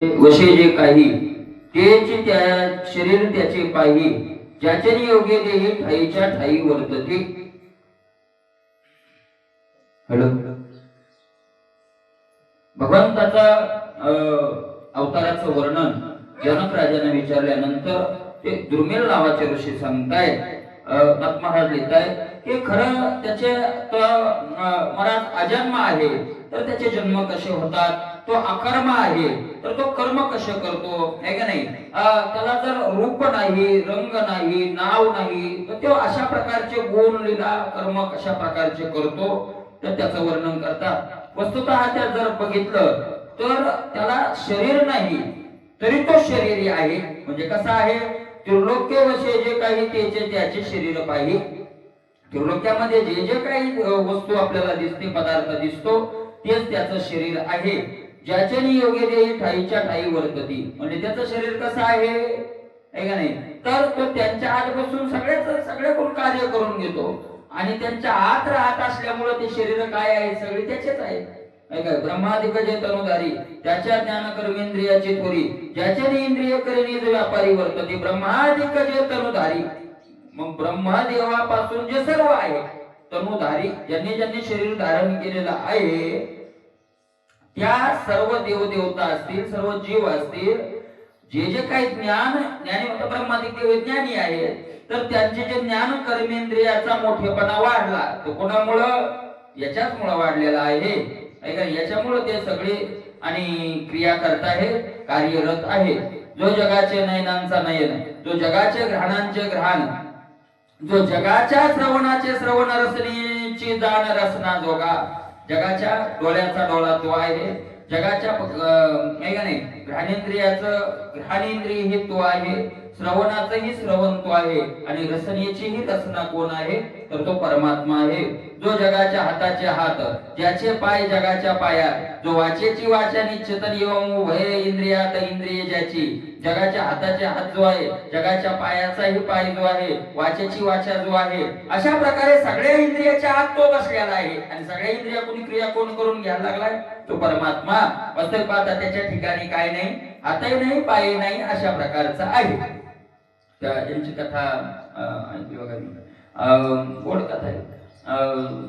वशे जे काही तेचे त्या शरीर त्याचे पाही ज्याचे योग्य देही ठाईच्या ठाई वर्तते. हॅलो. भगवंताचा अवताराचं वर्णन जनक राजाने विचारल्यानंतर ते दुर्मिळ नावाचे ऋषी सांगतायत. महाराज लिहितायत की खरं त्याचे महाराज अजन्म आहे तर त्याचे जन्म कसे होतात, तो अकर्म आहे तर तो कर्म कसे करतो, आहे का नाही. त्याला जर रूप नाही, रंग नाही, नाव नाही तर तो अशा प्रकारचे गुण लीला कर्म कशा प्रकारचे करतो तर त्याचं वर्णन करतात. वस्तुतः त्या जर बघितलं तर त्याला शरीर नाही तरी तो शरीरी आहे. म्हणजे कसा आहे, त्रिलोक्य वशे जे काही त्याचे त्याचे शरीर पाहिजे. त्रिलोक्यामध्ये जे जे काही वस्तू आपल्याला दिसते, पदार्थ दिसतो तेच त्याचं शरीर आहे. ज्याचे योग्य देही ठाईच्या ठाई वर्तती. म्हणजे त्याचं शरीर कसं आहे का नाही, तर तो त्यांच्या आत बसून सगळे कोण कार्य करून घेतो आणि त्यांच्या आत राहत असल्यामुळे ते शरीर काय आहे, सगळे त्याचेच आहे. ब्रह्मादिक जे तनुधारी त्याच्या ज्ञान कर्मेंद्रियाची थोरी ज्याचे इंद्रिय करेनी व्यापारी वर्तते. ब्रह्मादिक जे तनुधारी, मग ब्रह्मदेवापासून जे सर्व आहे तनुधारी, ज्यांनी ज्यांनी शरीर धारण केलेलं आहे त्या सर्व देवदेवता असतील, सर्व जीव असतील, जे जे काही ज्ञानी होतं ब्रह्मादिक देव ज्ञानी आहेत, तर त्यांचे जे ज्ञान कर्मेंद्रियाचा मोठेपणा वाढला तो कोणामुळं, याच्याच मुळे वाढलेला आहे. याच्यामुळे ते सगळे आणि क्रिया करत आहेत, कार्यरत आहे. जो जगाचे नयनांचा नयन, जो जगाचे घ्राणांचे घ्राण, जो जगाच्या श्रवणाचे श्रवण, रसनेची जाण रसना जोगा. जगाच्या डोळ्याचा डोळा तो आहे, जगाच्या घ्राणेंद्रियाचं घ्राणेंद्रिय हे तो आहे, श्रवणाचंही श्रवण तो आहे आणि रसनेचीही रसना कोण आहे तर तो परमात्मा आहे. जो जगाच्या हाताचे हात, ज्याचे पाय जगाच्या पायात, जो वाचेची वाचा निश्चितन एवं भय इंद्रियात इंद्रिय ज्याची. जगाच्या हाताचे हात जो आहे, जगाच्या पायाचाही पाय जो आहे, वाचेची वाचा जो आहे, अशा प्रकारे सगळ्या इंद्रियाच्या आत तो बसलेला आहे आणि सगळ्या इंद्रिया कोणी क्रिया कोण करून घ्यायला लागलाय, तो परमात्मा. वास्तविक पाहता त्याच्या ठिकाणी काय नाही, हातही नाही, पायही नाही, अशा प्रकारचा आहे. यांची कथा ऐकली बघा मी, गोड कथा आहे.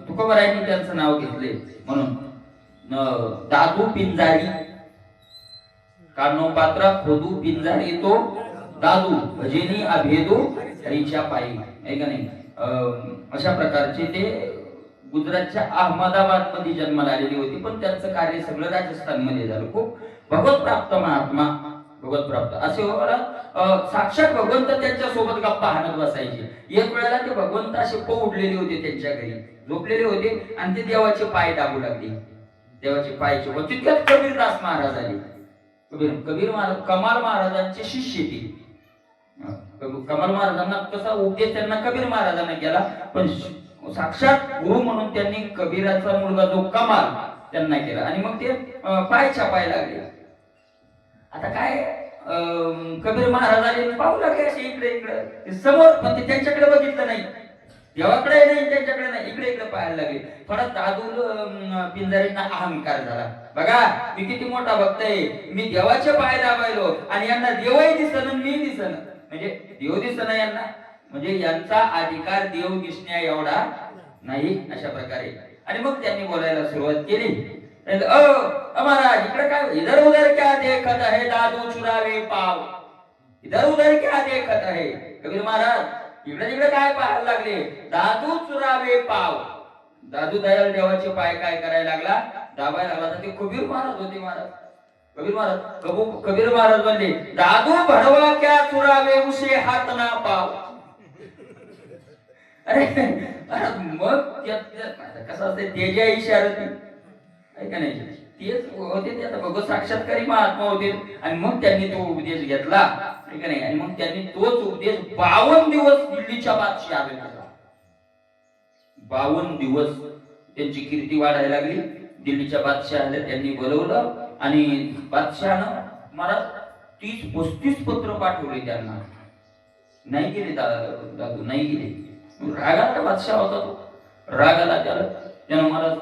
तुकोबारायांनी त्यांचं नाव घेतले म्हणून दादू पिंजारी, कानो पात्रा खोदू पिंजारी तो दादू भजनी अभेदू हरीच्या पायी, आहे का नाही. अशा प्रकारचे ते गुजरातच्या अहमदाबाद मध्ये जन्माला आलेली होती, पण त्यांचं कार्य सगळं राजस्थान मध्ये झालं. खूप भगवत प्राप्त महात्मा, भगवत प्राप्त असे साक्षात भगवंत त्यांच्या सोबत गप्पा हाणत बसायचे. एक वेळेला ते भगवंत असे उडलेले होते, त्यांच्या घरी झोपलेले होते आणि ते देवाचे पाय दाबू लागले. देवाचे पायचे तितक्यात कबीरदास महाराज आले. कबीर महाराज कमाल महाराजांचे शिष्य ते. कमाल महाराजांना कसा उपदेश त्यांना कबीर महाराजांना केला, पण साक्षात गुरु म्हणून त्यांनी कबीराचा मुलगा जो कमाल त्यांना केला आणि मग ते पाय छापाय लागले. आता काय कबीर महाराजांनी पाहू लागले असे इकडे इकडे समोर, पण ते त्यांच्याकडे बघितलं नाही, देवाकडे नाही, त्यांच्याकडे नाही, इकडे इकडे पाहायला लागले. थोडा दादू पिंजारींना अहंकार झाला. बघा मी किती मोठा भक्त आहे, मी देवाचे पाय दाबायलो आणि यांना देवही दिसन मी दिसन, म्हणजे देव दिसन यांना, म्हणजे यांचा अधिकार देव दिसण्या एवढा नाही, अशा प्रकारे. आणि मग त्यांनी बोलायला सुरुवात केली. महाराज इकडे काय, इधर उधर क्या देखत है दादू चुरावे पाव, इधर उधर क्या देखत है. कबीर महाराज इकडे तिकडे काय पाहायला लागले, दादू चुरावे पाव. दादू दयाल देवाचे पाय काय करायला लागला, दाबायला लागला. तर ते कबीर महाराज होते. महाराज कबीर महाराज म्हणले, दादू भडवा क्या चुरावे उसे हात ना पाव. अरे मग कसं असते, त्याच्या इशारा का नाही, तेच होते ते. आता भगवत साक्षात्कारी महात्मा होते आणि मग त्यांनी तो उपदेश घेतला, का नाही. आणि मग त्यांनी तोच उपदेश 52 दिवस दिल्लीच्या बादशाहाला दिला. 52 दिवस त्यांची कीर्ती वाढायला लागली. दिल्लीच्या बादशाहाला त्यांनी बोलवलं आणि बादशहानं महाराज 30-35 पत्र पाठवले त्यांना. नाही गेले दादू, नाही गेले. रागाला बादशाह होता तो, रागाला त्यानं महाराज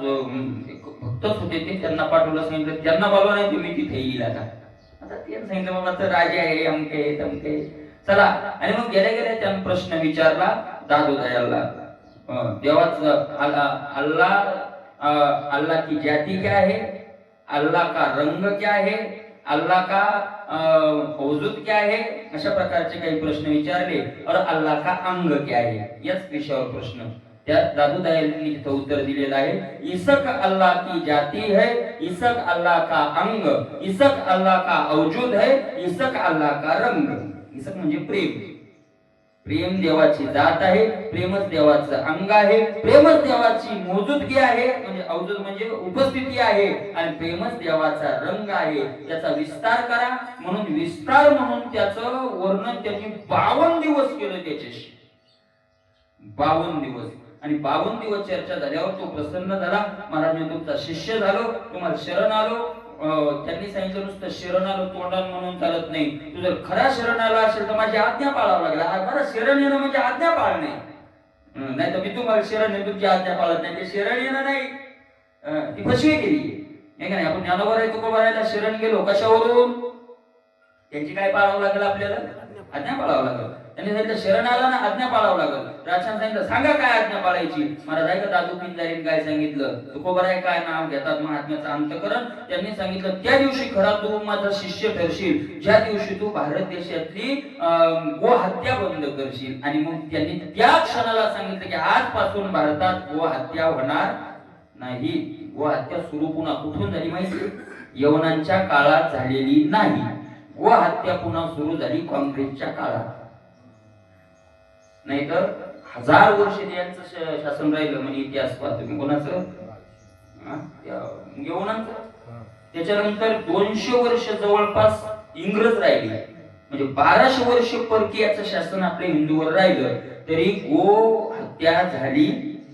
भक्तच होते ते, त्यांना पाठवलं, सांगितलं त्यांना बोलवा नाही तुम्ही तिथे येईल. आता आता ते सांगितलं बाबा तर राजे आहे अमके तमके चला. आणि मग गेल्या गेल्या त्यानं प्रश्न विचारला दादू दयालला, देवाच अल्लाह अल्लाह की जाती क्या है, अल्लाह का रंग क्या है, अल्लाह का वजूद क्या है, अशा प्रकारचे काही प्रश्न विचारले. और अल्लाह का अंग क्या है, याच विषयावर प्रश्न त्या दादू दयालनी तिथं उत्तर दिलेलं आहे. इसक अल्लाह की जाती है, इसक अल्लाह का अंग, इसक अल्लाह का वजूद है, इसक अल्लाह का रंग. इसक म्हणजे प्रेम. प्रेम देवाची जात आहे, प्रेमच देवाचं अंग आहे, प्रेमच देवाची मौजूदगी आहे, म्हणजे अवजूद म्हणजे उपस्थिती आहे, आणि प्रेमच देवाचा रंग आहे. त्याचा विस्तार करा म्हणून विस्तार म्हणून त्याचं वर्णन त्यांनी 52 दिवस केलं त्याच्याशी. 52 दिवस. आणि 52 दिवस चर्चा झाल्यावर तो प्रसन्न झाला. महाराज मी तुमचा शिष्य झालो, तुम्हाला शरण आलो. त्यांनी सांगितलं नुसतं शरण आलो तोंडान म्हणून चालत नाही, तू जर खरा शरण आला असेल तर माझी आज्ञा पाळावं लागला. बरं, शरण येणं म्हणजे आज्ञा पाळणे, नाही तर मी तुम्हाला शरण आहे तुमची आज्ञा पाळत नाही, ते शरण येणं नाही, ती फसवी केली. आपण ज्ञानोबा तुकोबारायला शरण गेलो कशावरून, त्यांची काय पाळावं लागेल आपल्याला, आज्ञा पाळावं लागेल. त्यांनी सांगितलं शरण आला ना आज्ञा पाळावं लागेल. राजन सांगितलं सांगा काय आज्ञा पाळायची. महाराज आहे का दादू पिंजारीने काय सांगितलं, तुकोबाराय काय नाव घेतात महात्म्याचं अंतकरण. त्यांनी सांगितलं त्या दिवशी खरा तू माझा शिष्य ठरशील ज्या दिवशी तू भारत देशातली गो हत्या बंद करशील. आणि मग त्यांनी त्या क्षणाला सांगितलं की आजपासून भारतात गो हत्या होणार नाही. गो हत्या सुरू पुन्हा कुठून झाली माहिती, यवनांच्या काळात झालेली नाही. गो हत्या पुन्हा सुरू झाली काँग्रेसच्या काळात. नाहीतर 1000 वर्ष यांचं शासन राहिलं. म्हणजे इतिहास पाहतो मी कोणाचं, यवनांचं. त्याच्यानंतर 200 वर्ष जवळपास इंग्रज राहिले. म्हणजे 1200 वर्ष परकीयाचं शासन आपल्या हिंदूवर राहिलं तरी गो हत्या झाली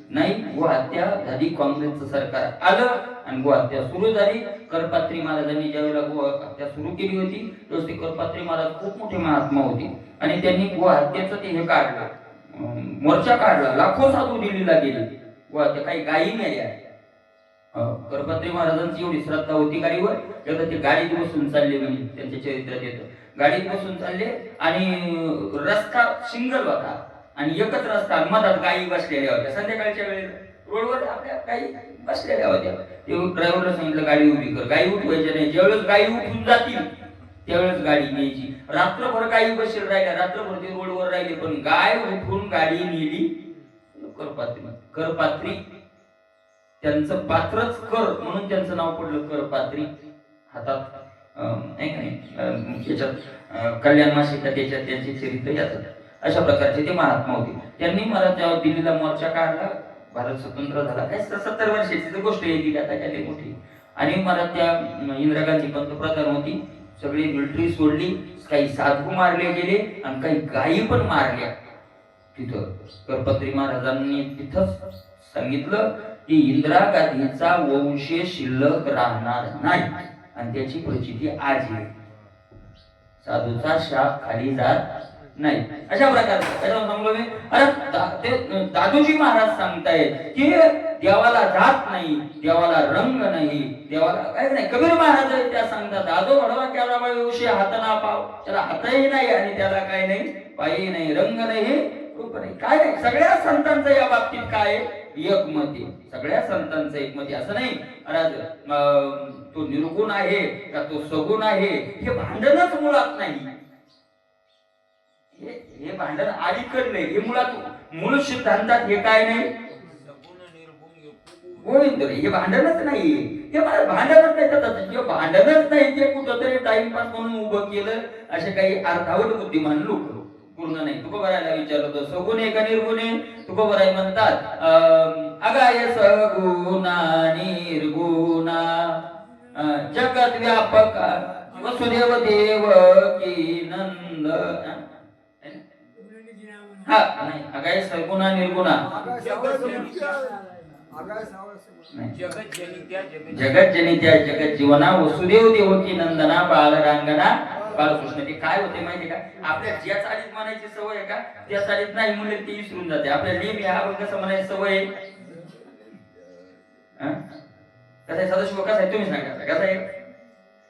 नाही. गो हत्या झाली, काँग्रेसचं सरकार आलं आणि गो हत्या सुरू झाली. करपात्री महाराजांनी ज्यावेळेला गो हत्या सुरू केली होती तेव्हा ते करपात्री महाराज खूप मोठे महात्मा होते आणि त्यांनी गो हत्याचं ते हे काढलं, मोर्चा काढला. लाखो साधू दिल्लीला गेले. गो हत्या काही गायी मेल्या. करपात्री महाराजांची एवढी श्रद्धा होती गाडीवर, एकदा ते गाडीत बसून चालले. म्हणजे त्यांच्या चरित्रात येतं, गाडीत बसून चालले आणि रस्ता सिंगल होता आणि एकच रस्ता, मधात गायी बसलेल्या होत्या. संध्याकाळच्या वेळेला रोडवर आपल्या गायी बसलेल्या होत्या. ते ड्रायव्हरला सांगितलं गाडी उभी कर. गायी उठवायच्या नाही, ज्यावेळेस गायी उठून जातील त्यावेळेस गाडी न्यायची. रात्रभर गायी बसेल राहिल्या, रात्रभर ते रोडवर राहिले, पण गाय उठून गाडी नेली करपात्री. करपात्री त्यांचं पात्रच कर म्हणून त्यांचं नाव पडलं करपात्री. हातात नाही याच्यात कल्याण मासिका त्याच्यात त्यांचे चरित्र याचं अशा प्रकारचे ते महात्मा होते. त्यांनी मला तेव्हा दिल्लीला मोर्चा काढला. भारत स्वतंत्र झाला काय 70 वर्षाची गोष्ट येते आता काय मोठी. आणि मला त्या इंदिरा गांधी पंतप्रधान होती, सगळी मिलिटरी सोडली, काही साधू मारले गेले आणि काही गायी पण मारल्या. तिथं करपत्री महाराजांनी तिथंच सांगितलं की इंदिरा गांधीचा वंश शिल्लक राहणार नाही आणि त्याची प्रचिती आज आहे. साधूचा शाप खाली जात नाही. अशा प्रकारचं सांगलो मी. अरे दादूजी महाराज सांगतायत की देवाला जात नाही, देवाला रंग नाही, देवाला काय नाही. कबीर महाराज त्या सांगतात दादो घडवा केवढा विषय हात ना पाव, त्याला हातही नाही आणि त्याला काय नाही, पायही नाही, रंग नाही, रूप नाही, काय नाही. सगळ्या संतांचं या बाबतीत काय एकमती, सगळ्या संतांचं एकमती. असं नाही तो निर्गुण आहे का तो सगुण आहे हे भांडणच मुळात नाही. हे भांडण अलीकडले, हे मुळात मूळ सिद्धांतात हे काय नाही, गोविंद हे भांडणच नाही. हे मला भांडणच नाही, जे भांडणच नाही ते कुठंतरी टाइमपास म्हणून उभं केलं असे काही अर्धावट बुद्धिमान लोक. पूर्ण नाही. तुकोबारायला विचारलं होतं सगुण आहे का निर्गुण आहे. तुकोबाराय म्हणतात अगाय सगुणा निर्गुणा जगत व्यापक वसुदेव देव की नंद. हा नाही, अगाय सगुणा निर्गुणा जगत जनित्या जगत जीवना वसुदेव देवकी नंदना बालरांगणा बालकृष्ण. ते काय होते माहिती का, आपल्या ज्या चालीत म्हणायची सवय आहे का त्या चालीत नाही म्हणले ती विसरून जाते. आपल्या नेहमी हा कसं म्हणायची सवय आहे. कसं आहे सदाशिव, कसं आहे तुम्ही सांगा, कसं आहे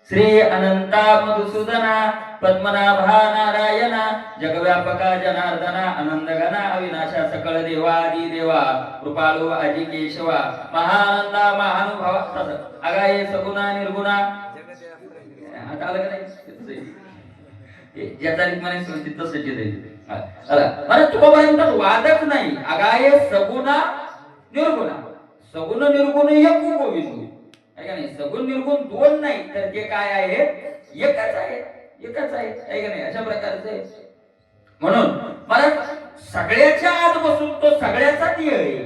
श्री अनंता मधुसूदना पद्मनाभा नारायणा जगव्यापका जनार्दना आनंदगणा अविनाशा सकळ देवादी देवा कृपाळू आजी केशवा महानंदा महानुभावा अगाये सगुणा निर्गुणा आता आलं का नाही ज्याचा म्हणे तसंच येते मला तुकोबांचा वादच नाही अगाये सगुणा निर्गुणा सगुण निर्गुण एक गोविंद आहे का नाही सगुण निर्गुण दोन नाही तर ते काय आहे एकच आहे आहे का नाही अशा प्रकारचे म्हणून मला सगळ्याच्या आत बसून तो सगळ्याचा देह आहे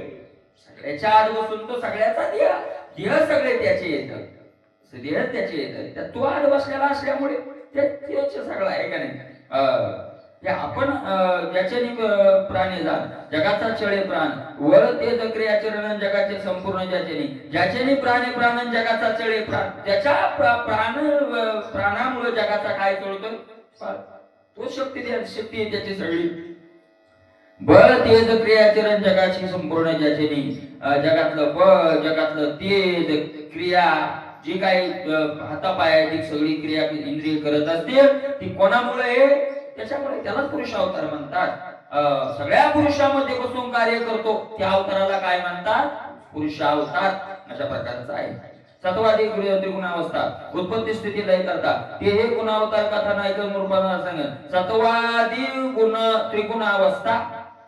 सगळ्याच्या आत बसून तो सगळ्याचा देह सगळे त्याचे येतात देह त्याचे येतात तो आत बसलेला असल्यामुळे त्याचे सगळं आहे का नाही आपण ज्याच्याने प्राणी जात जगाचा चळे प्राण वर ते क्रियाचरण जगाचे संपूर्ण ज्याच्याने प्राणन जगाचा चळे प्राण त्याच्या प्राणामुळे जगाचा काय चळतोय तो शक्ती आहे त्याची सगळी बळ तेज क्रियाचरण जगाची संपूर्ण ज्याच्याने जगातलं बळ जगातलं तेज क्रिया जी काही हातापायाची सगळी क्रिया इंद्रिय करत असते ती कोणामुळे त्याच्यामुळे त्याला पुरुष अवतार म्हणतात सगळ्या पुरुषामध्ये बसून कार्य करतो त्या अवताराला काय म्हणतात पुरुष अवतार अशा प्रकारचा आहे सत्वादी त्रिगुणावस्था उत्पत्ती स्थिती लय करता ते हे गुणावतार कथा नायक रूपाने सांग सत्वादी गुण त्रिगुणावस्था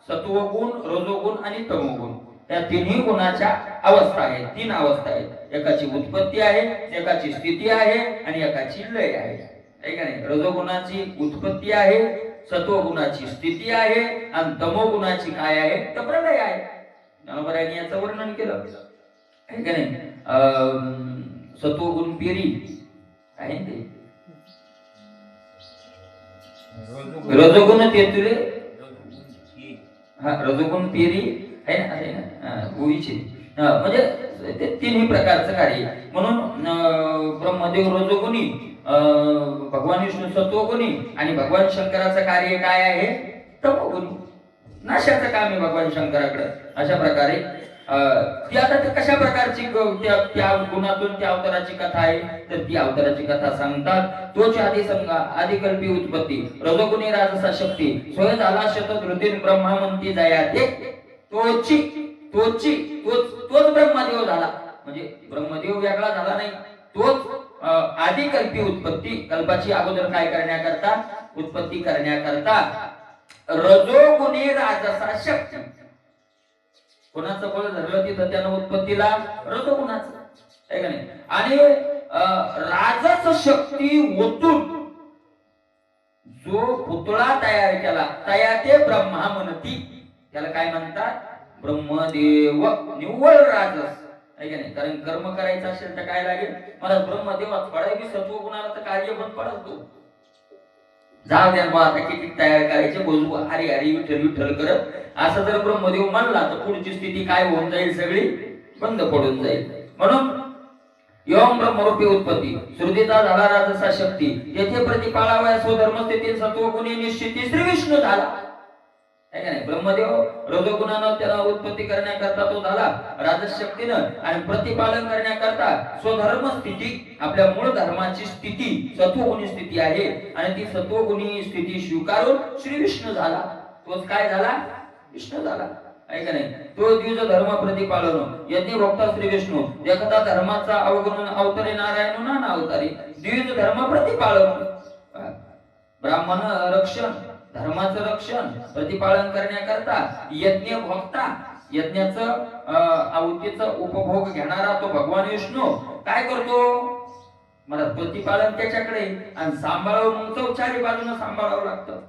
सत्वगुण रजोगुण आणि तमोगुण या तिन्ही गुणाच्या अवस्था आहेत तीन अवस्था आहेत एकाची उत्पत्ती आहे एकाची स्थिती आहे आणि एकाची लय आहे का नाही रजोगुणाची उत्पत्ती आहे सत्वगुणाची स्थिती आहे आणि तमोगुणाची काय आहे तर प्रलय आहे ज्ञानोबरायांनी याचं वर्णन केलं आहे का नाही सत्वगुण पेरी आहे ते रजोगुण तेतुले रजोगुण पेरी आहे ना गोळीचे म्हणजे ते तिन्ही प्रकारचं कार्य म्हणून ब्रह्मदेव रजोगुणी भगवान विष्णू सत्वगुणी आणि भगवान शंकराचं कार्य काय आहे तमोगुणी नाशाचं काम आहे भगवान शंकराकडे अशा प्रकारे ती आता कशा प्रकारची त्या गुणातून त्या अवताराची कथा आहे तर ती अवताराची कथा सांगतात तोच आधी संगा आदिकल्पी उत्पत्ती रजोगुणी राजसा शक्ती स्वयं झाला शतधृतीन ब्रह्मा म्हणती जाया ते तोच ब्रह्मदेव झाला म्हणजे ब्रह्मदेव वेगळा झाला नाही तोच आदिकल्पी उत्पत्ती कल्पाची अगोदर काय करण्याकरता उत्पत्ती करण्याकरता रजोगुणी राजसा शक्ती कोणाचं बळ धरलं तिथं त्यानं उत्पत्तीला रजोगुणाचं आहे का नाही आणि राजस शक्ती ओतून जो पुतळा तयार केला तया ते ब्रह्मा म्हणती त्याला काय म्हणतात ब्रह्मदेव निव्वळ राजस आहे का नाही कारण कर्म करायचं असेल तर काय लागेल मला ब्रह्मदेवात पडावी सत्वगुणाला तर कार्य बंद पडतो जाऊ द्या बा आता किती तयार करायचे बोलू हरी हरी विठ्ठल विठ्ठल करत असं जर ब्रह्मदेव म्हणला तर पुढची स्थिती काय होऊन जाईल सगळी बंद पडून जाईल म्हणून योम ब्रह्मरूपी उत्पत्ती श्रुतीचा झाला राजसा शक्ती येथे प्रतिपाळावया स्वधर्मस्थिती सत्वगुणी निश्चिती श्री विष्णू झाला आहे का नाही ब्रह्मदेव रजोगुणानं त्याला उत्पत्ती करण्याकरता तो झाला राजस शक्तीनं आणि प्रतिपालन करण्याकरता स्वधर्म स्थिती आपल्या मूळ धर्माची स्थिती सत्वगुणी स्थिती आहे आणि ती सत्वगुणी स्थिती स्वीकारून श्री विष्णू झाला तोच काय झाला विष्णू झाला आहे का नाही तो द्विज धर्म प्रतिपालन यज्ञ भोक्ता श्री विष्णू एखादा धर्माचा अवगुण अवतरे नारायण नाना अवतारी द्विज धर्म प्रतिपालन ब्राह्मण रक्षण धर्माचं रक्षण प्रतिपालन करण्याकरता यज्ञ भोक्ता यज्ञाचं आहुतीचं उपभोग घेणारा तो भगवान विष्णू काय करतो मला प्रतिपालन त्याच्याकडे आणि सांभाळून चौचारी बाजूने सांभाळावं लागतं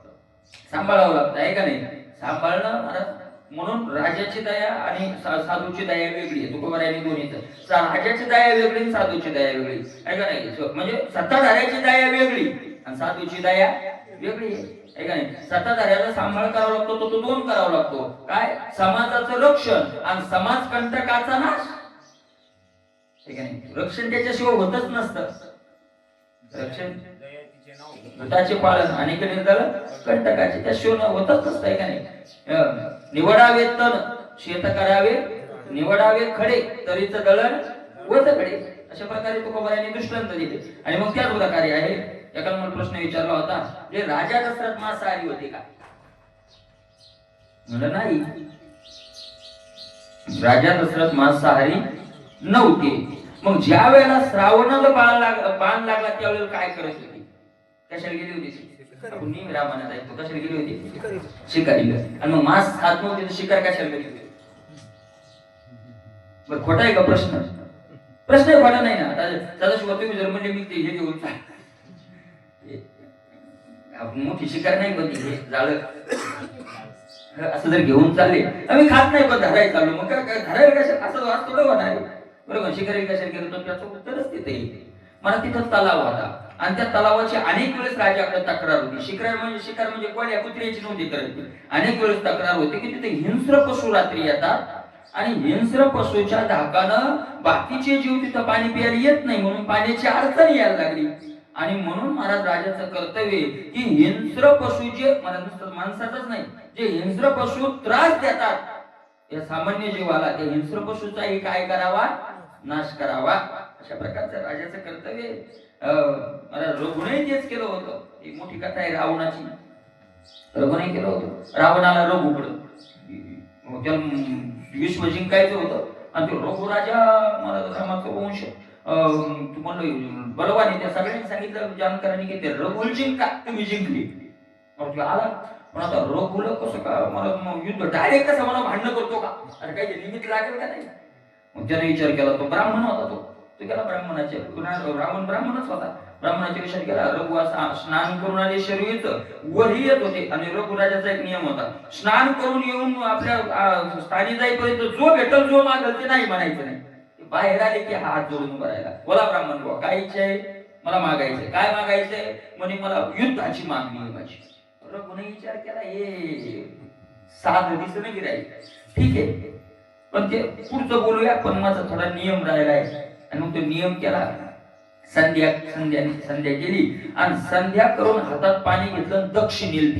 आहे का नाही सांभाळणं म्हणून राजाची दया आणि साधूची दया वेगळी आहे तुकोबारायांनी दोन्हीच राजाची दया वेगळी साधूची दया वेगळी आहे का नाही म्हणजे सत्ताधाऱ्याची दया वेगळी आणि साधूची दया वेगळी आहे का नाही सत्ताधाऱ्याला सांभाळ करावा लागतो तो दोन करावा लागतो काय समाजाचं रक्षण आणि समाज कंटकाचा नाश आहे का नाही रक्षण त्याच्याशिवाय होतच नसतं रक्षण भूताचे पालन आणि कंटकाचे त्याशिवाय होतच नसतं आहे का नाही निवडावे तण शेत करावे निवडावे खडे तरीच दळण वत खडे अशा प्रकारे तुकोबारायांनी दृष्टांत दिले. आणि मग त्याच प्रकारे आहे, एका मला प्रश्न विचारला होता, जे राजा दशरथ मांसाहारी होते का? म्हणलं नाही, राजा दशरथ मांसाहारी नव्हते. मग ज्या वेळेला श्रावणाला बाण लागला त्यावेळेला काय करत होती? कशाला गेली होती? आपण नेहमी रामायणात ऐकतो, कशाला गेली होती? शिकारीला. आणि मग मांस खात नव्हते तर शिकार कशाला गेली होती? बरं, खोटा आहे का प्रश्न? प्रश्न खोटा नाही ना. सदाशिव तुम्ही जर म्हणजे मी ते हे घेऊन मोठी शिकार नाही पण हे झालं असं जर घेऊन चालले, आम्ही खात नाही पण धरायला चाललो, मग काय धरायला कशा असं वाच थोडं होणार? बरोबर, शिकारी कशाला गेलो तर त्याचं उत्तरच तिथे येते. मला तिथं तलाव होता आणि त्या तलावाची अनेक वेळेस राजाकडे तक्रार होती. शिकार म्हणजे कोण्या कुत्र्याची नव्हती करायची. अनेक वेळेस तक्रार होती की तिथे हिंस्र पशु रात्री येतात आणि हिंस्र पशुच्या धाकानं बाकीचे जीव तिथं पाणी प्यायला येत नाही, म्हणून पाण्याची अडचण यायला लागली. आणि म्हणून महाराज राजाचं कर्तव्य की हिंस्र पशु जे माणसाचंच नाही, जे हिंस्र पशु त्रास देतात या सामान्य जीवाला, त्या हिंस्र पशुचाही काय करावा? नाश करावा. अशा प्रकारचं राजाचं कर्तव्य. रघुने तेच केलं होतं. एक मोठी कथा आहे रावणाची. रघुने केलं होतं, रावणाला रघु उघड विश्व जिंकायचं होतं आणि तो रघु राजा महाराज रामाचा वंश तुम्हाला बलवान, त्या सगळ्यांनी सांगितलं जानकारांनी की ते रघुल जिंका, तुम्ही जिंकली. आला पण आता रघुला कसं का मला युद्ध डायरेक्ट कसं मला भांडण करतो का? अरे काही निमित्त लागेल का नाही? मग त्याने विचार केला, तो ब्राह्मण होता, तो गेला ब्राह्मणाचे, रावण ब्राह्मणच होता. ब्राह्मणाचा विचार केला, रघु असा स्नान करून आले शरीर वरही येत होते आणि रघु राजाचा एक नियम होता, स्नान करून येऊन आपल्या स्थानी जाईपर्यंत जो भेटल जो मागल ते नाही म्हणायचं नाही. बाहेर आले की हात जोडून उभा राहिला. बोला ब्राह्मण बुवा, काय इच्छा आहे? मला मागायचंय. काय मागायचंय? म्हणे मला युद्धाची मागणी आहे माझी. रघुने विचार केला, हे साध दिसणं की राहील, ठीक आहे पण ते पुढचं बोलूया, पण माझा थोडा नियम राहिला आहे. आणि मग तो नियम केला. संध्या केली आणि संध्या करून हातात पाणी घेतलं, दक्षिणेला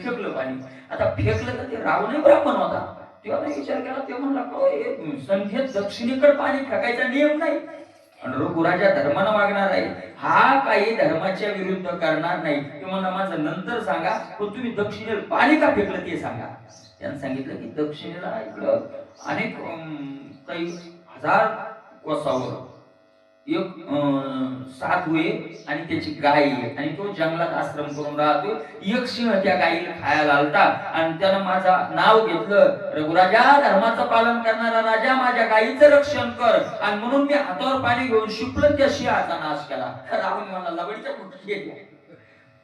फेकलं पाणी. आता फेकलं तर ते रावण ब्राह्मण होता, तेव्हा विचार केला, ते म्हणला संध्येत दक्षिणेकडे पाणी फेकायचा नियम नाही आणि रघुराजा धर्मानं वागणार आहे, हा काही धर्माच्या विरुद्ध करणार नाही. ते म्हणला माझं नंतर सांगा, पण तुम्ही दक्षिणेला पाणी का फेकलं ते सांगा. त्यानं सांगितलं की दक्षिणेला इकडं अनेक काही हजार कोसावर एक साधू आहे आणि त्याची गाय आहे आणि तो जंगलात आश्रम करून राहतो. एक सिंह त्या गायीला खायला आलता आणि त्यानं माझं नाव घेतलं, रघुराजा धर्माचं पालन करणारा राजा, माझ्या गायीचं रक्षण कर. आणि म्हणून मी हातावर पाणी घेऊन शिपलं त्या सिंहाचा नाश केला. रावण म्हणाला, लवडीच्या कुठे गेली?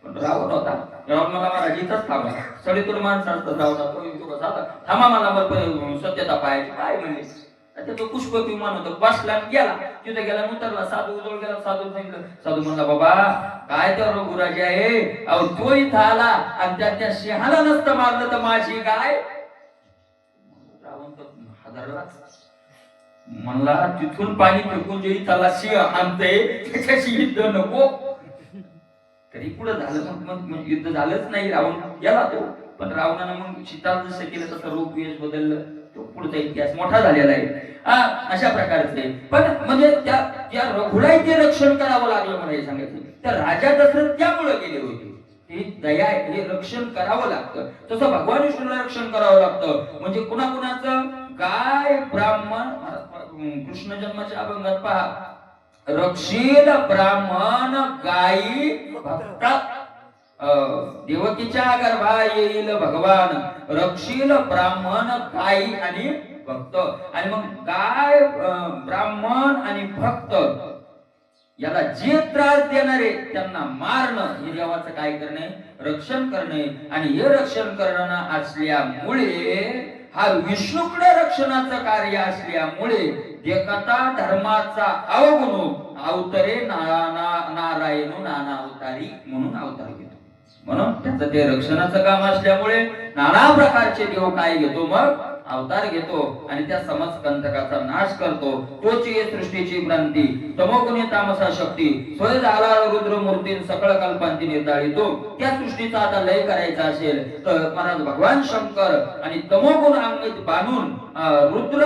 पण रावण होता, रावण मला महाराज इथंच थांबा. सडीतून माणसं असतात रावणा, थांबा मला सत्यता पाहायची. काय म्हणजे तो पुष्प विमान होतं, बसला गेला, तिथे गेला, उतरला, साधू जवळ गेला. साधू सांगितलं, साधू म्हणला, बाबा काय तर रघुराजा आहे, अहो तो इथं आला आणि त्या सिंहाला नसतं मारलं तर माझी गाय. रावण तर हादरला, म्हणला तिथून पाणी फेकून जे त्याला सिंह आणते त्याच्याशी युद्ध नको. तरी पुढे झालं, मग युद्ध झालंच नाही, रावण गेला तो. पण रावणानं मग सीता जसं केलं तसं रूप यश बदललं, तो पुढचा इतिहास मोठा झालेला आहे. अशा प्रकारचे. पण म्हणजे त्या रघुलाही ते रक्षण करावं लागलं मला हे सांगायचं. तर राजा दशरथ त्यामुळे गेले होते, हे दया हे रक्षण करावं लागतं. तसं भगवान विष्णूला रक्षण करावं लागतं. म्हणजे कुणाकुणाचं? गाय, ब्राह्मण. कृष्ण जन्माच्या अभंगात पहा, रक्षील ब्राह्मण गायी भक्ता, देवकीच्या गर्भा येईल भगवान, रक्षील ब्राह्मण गायी आणि भक्त. आणि मग गाय, ब्राह्मण आणि भक्त याला जे त्रास देणारे त्यांना मारणं हे देवाचं काय करणे? रक्षण करणे. आणि हे रक्षण करणं असल्यामुळे, हा विष्णूकडे रक्षणाचं कार्य असल्यामुळे देखता धर्माचा अवगुण अवतरे नारायण नाना अवतारी म्हणून अवतार घेतो. म्हणून त्याचं ते रक्षणाचं काम असल्यामुळे नाना प्रकारचे देव काय घेतो? मग अवतार घेतो आणि त्या समस्कंतकाचा नाश करतो. तोच ये सृष्टीची भ्रांती तमोगुणी तामसा शक्ती स्वय झाला रुद्र मूर्ती सकळ कल्पांती निर्धारितो. त्या सृष्टीचा आता लय करायचा असेल तर महाराज भगवान शंकर आणि तमोगुण अंगी बांधून रुद्र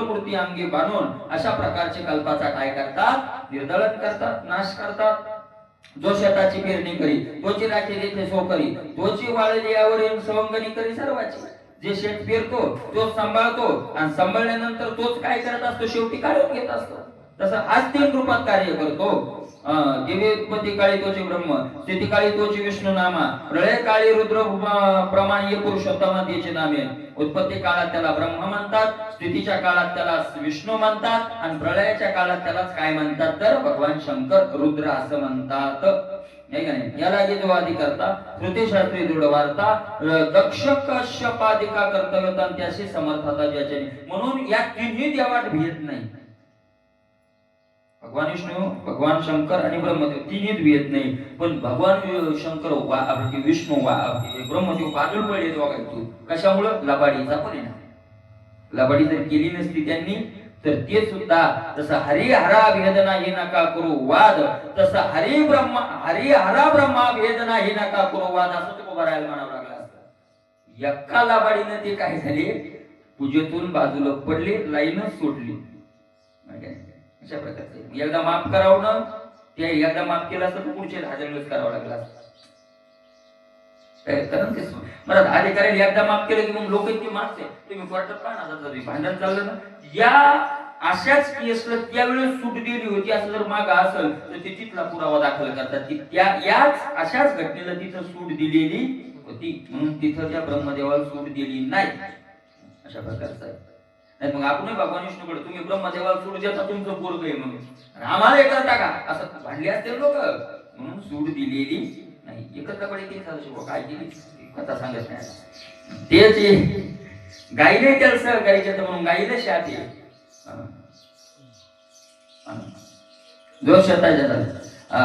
मूर्ती अंगी बांधून अशा प्रकारचे कल्पाचा काय करतात, निर्दळन करतात, नाश करतात. जो शेताची पेरणी करी तोची राखी देते सो करी, तोची वाळली यावर सवंगणी करी सर्वाची. जे शेत पेरतो तोच सांभाळतो आणि सांभाळल्यानंतर तोच काय करत असतो, शेवटी काढून घेत असतो. तसं आज 3 रूपात कार्य करतो. दिव्य उत्पत्ती काळी तोची ब्रह्म, स्थिती काळी तोची विष्णू नामा, प्रलय काळी रुद्र प्रमाण ये पुरुषोत्तम त्याचे नामे. उत्पत्ती काळात त्याला ब्रह्म म्हणतात, स्थितीच्या काळात त्याला विष्णू म्हणतात आणि प्रलयाच्या काळात त्यालाच काय म्हणतात तर भगवान शंकर रुद्र असं म्हणतात. याला जो आधी करता श्रुतीशास्त्री दृढ वार्ता दक्ष कश्यपादिका कर्तव्यता त्याशी समर्थता ज्याचे. म्हणून या तिन्ही देवात भेद नाही. भगवान विष्णू, भगवान शंकर आणि ब्रह्मदेव तिन्हीत भेद नाही. पण भगवान शंकर विष्णू ब्रह्मदेव बाजूला पडले दोघांतून. कशामुळं? लबाडीचा परिणाम. लबाडी जर केली नसती त्यांनी तर ते सुद्धा जसं हरिहरा भेदना ही नका करू वाद, तसं हरिहरा ब्रह्मा भेदना ही नका करू वाद असं तो उभा राहायला म्हणावं लागला असतं. एका लबाडीनं ते काय झाले, पूजेतून बाजूला पडले, लाईनच सोडली. अशा प्रकारचे एकदा माफ करावं ना, ते एकदा माफ केलं असतं तर पुढचे 1000 वेळेस करावं लागला असतं. कारण ते मला अधिकारी एकदा माफ केलं की मग लोक इतके मागते तुम्ही कोर्टात का ना भांडण चाललं ना. या अशाच केसला त्यावेळेस सूट दिली होती असं जर माग असेल तर ते तिथला पुरावा दाखल करतात की याच अशाच घटनेला तिथं सूट दिलेली होती म्हणून तिथं त्या ब्रह्मदेवाला सूट दिली नाही. अशा प्रकारचं आहे. नाही मग आपण भगवान विष्णूकडे तुम्ही ब्रह्मदेवाला सूट देता तुमचं पोरग आहे म्हणून आम्हाला हे करता का असं भांडले असते लोक, म्हणून सूट दिलेली नाही. एकत्र काय केली कथा सांगत नाही. तेच गायले त्याला सहकार्य म्हणून गायले शाती जो शताच्या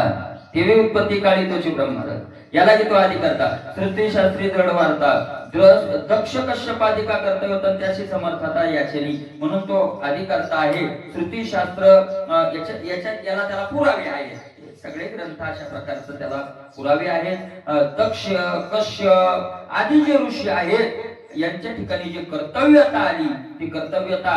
तेवी उत्पत्ती काळी तोची ब्रह्म याला की तो आधी करता सृष्टी शास्त्री दृढ वार्ता दक्ष कश्यपादिका कर्तव्य त्याशी समर्थता याचेनी म्हणून तो आधी करता आहे. श्रुती शास्त्र याला त्याला पुरावे आहेत. सगळे ग्रंथ अशा प्रकारचं त्याला पुरावे आहेत. दक्ष कश्यप आदी जे ऋषी आहेत यांच्या ठिकाणी जे कर्तव्यता आली ती कर्तव्यता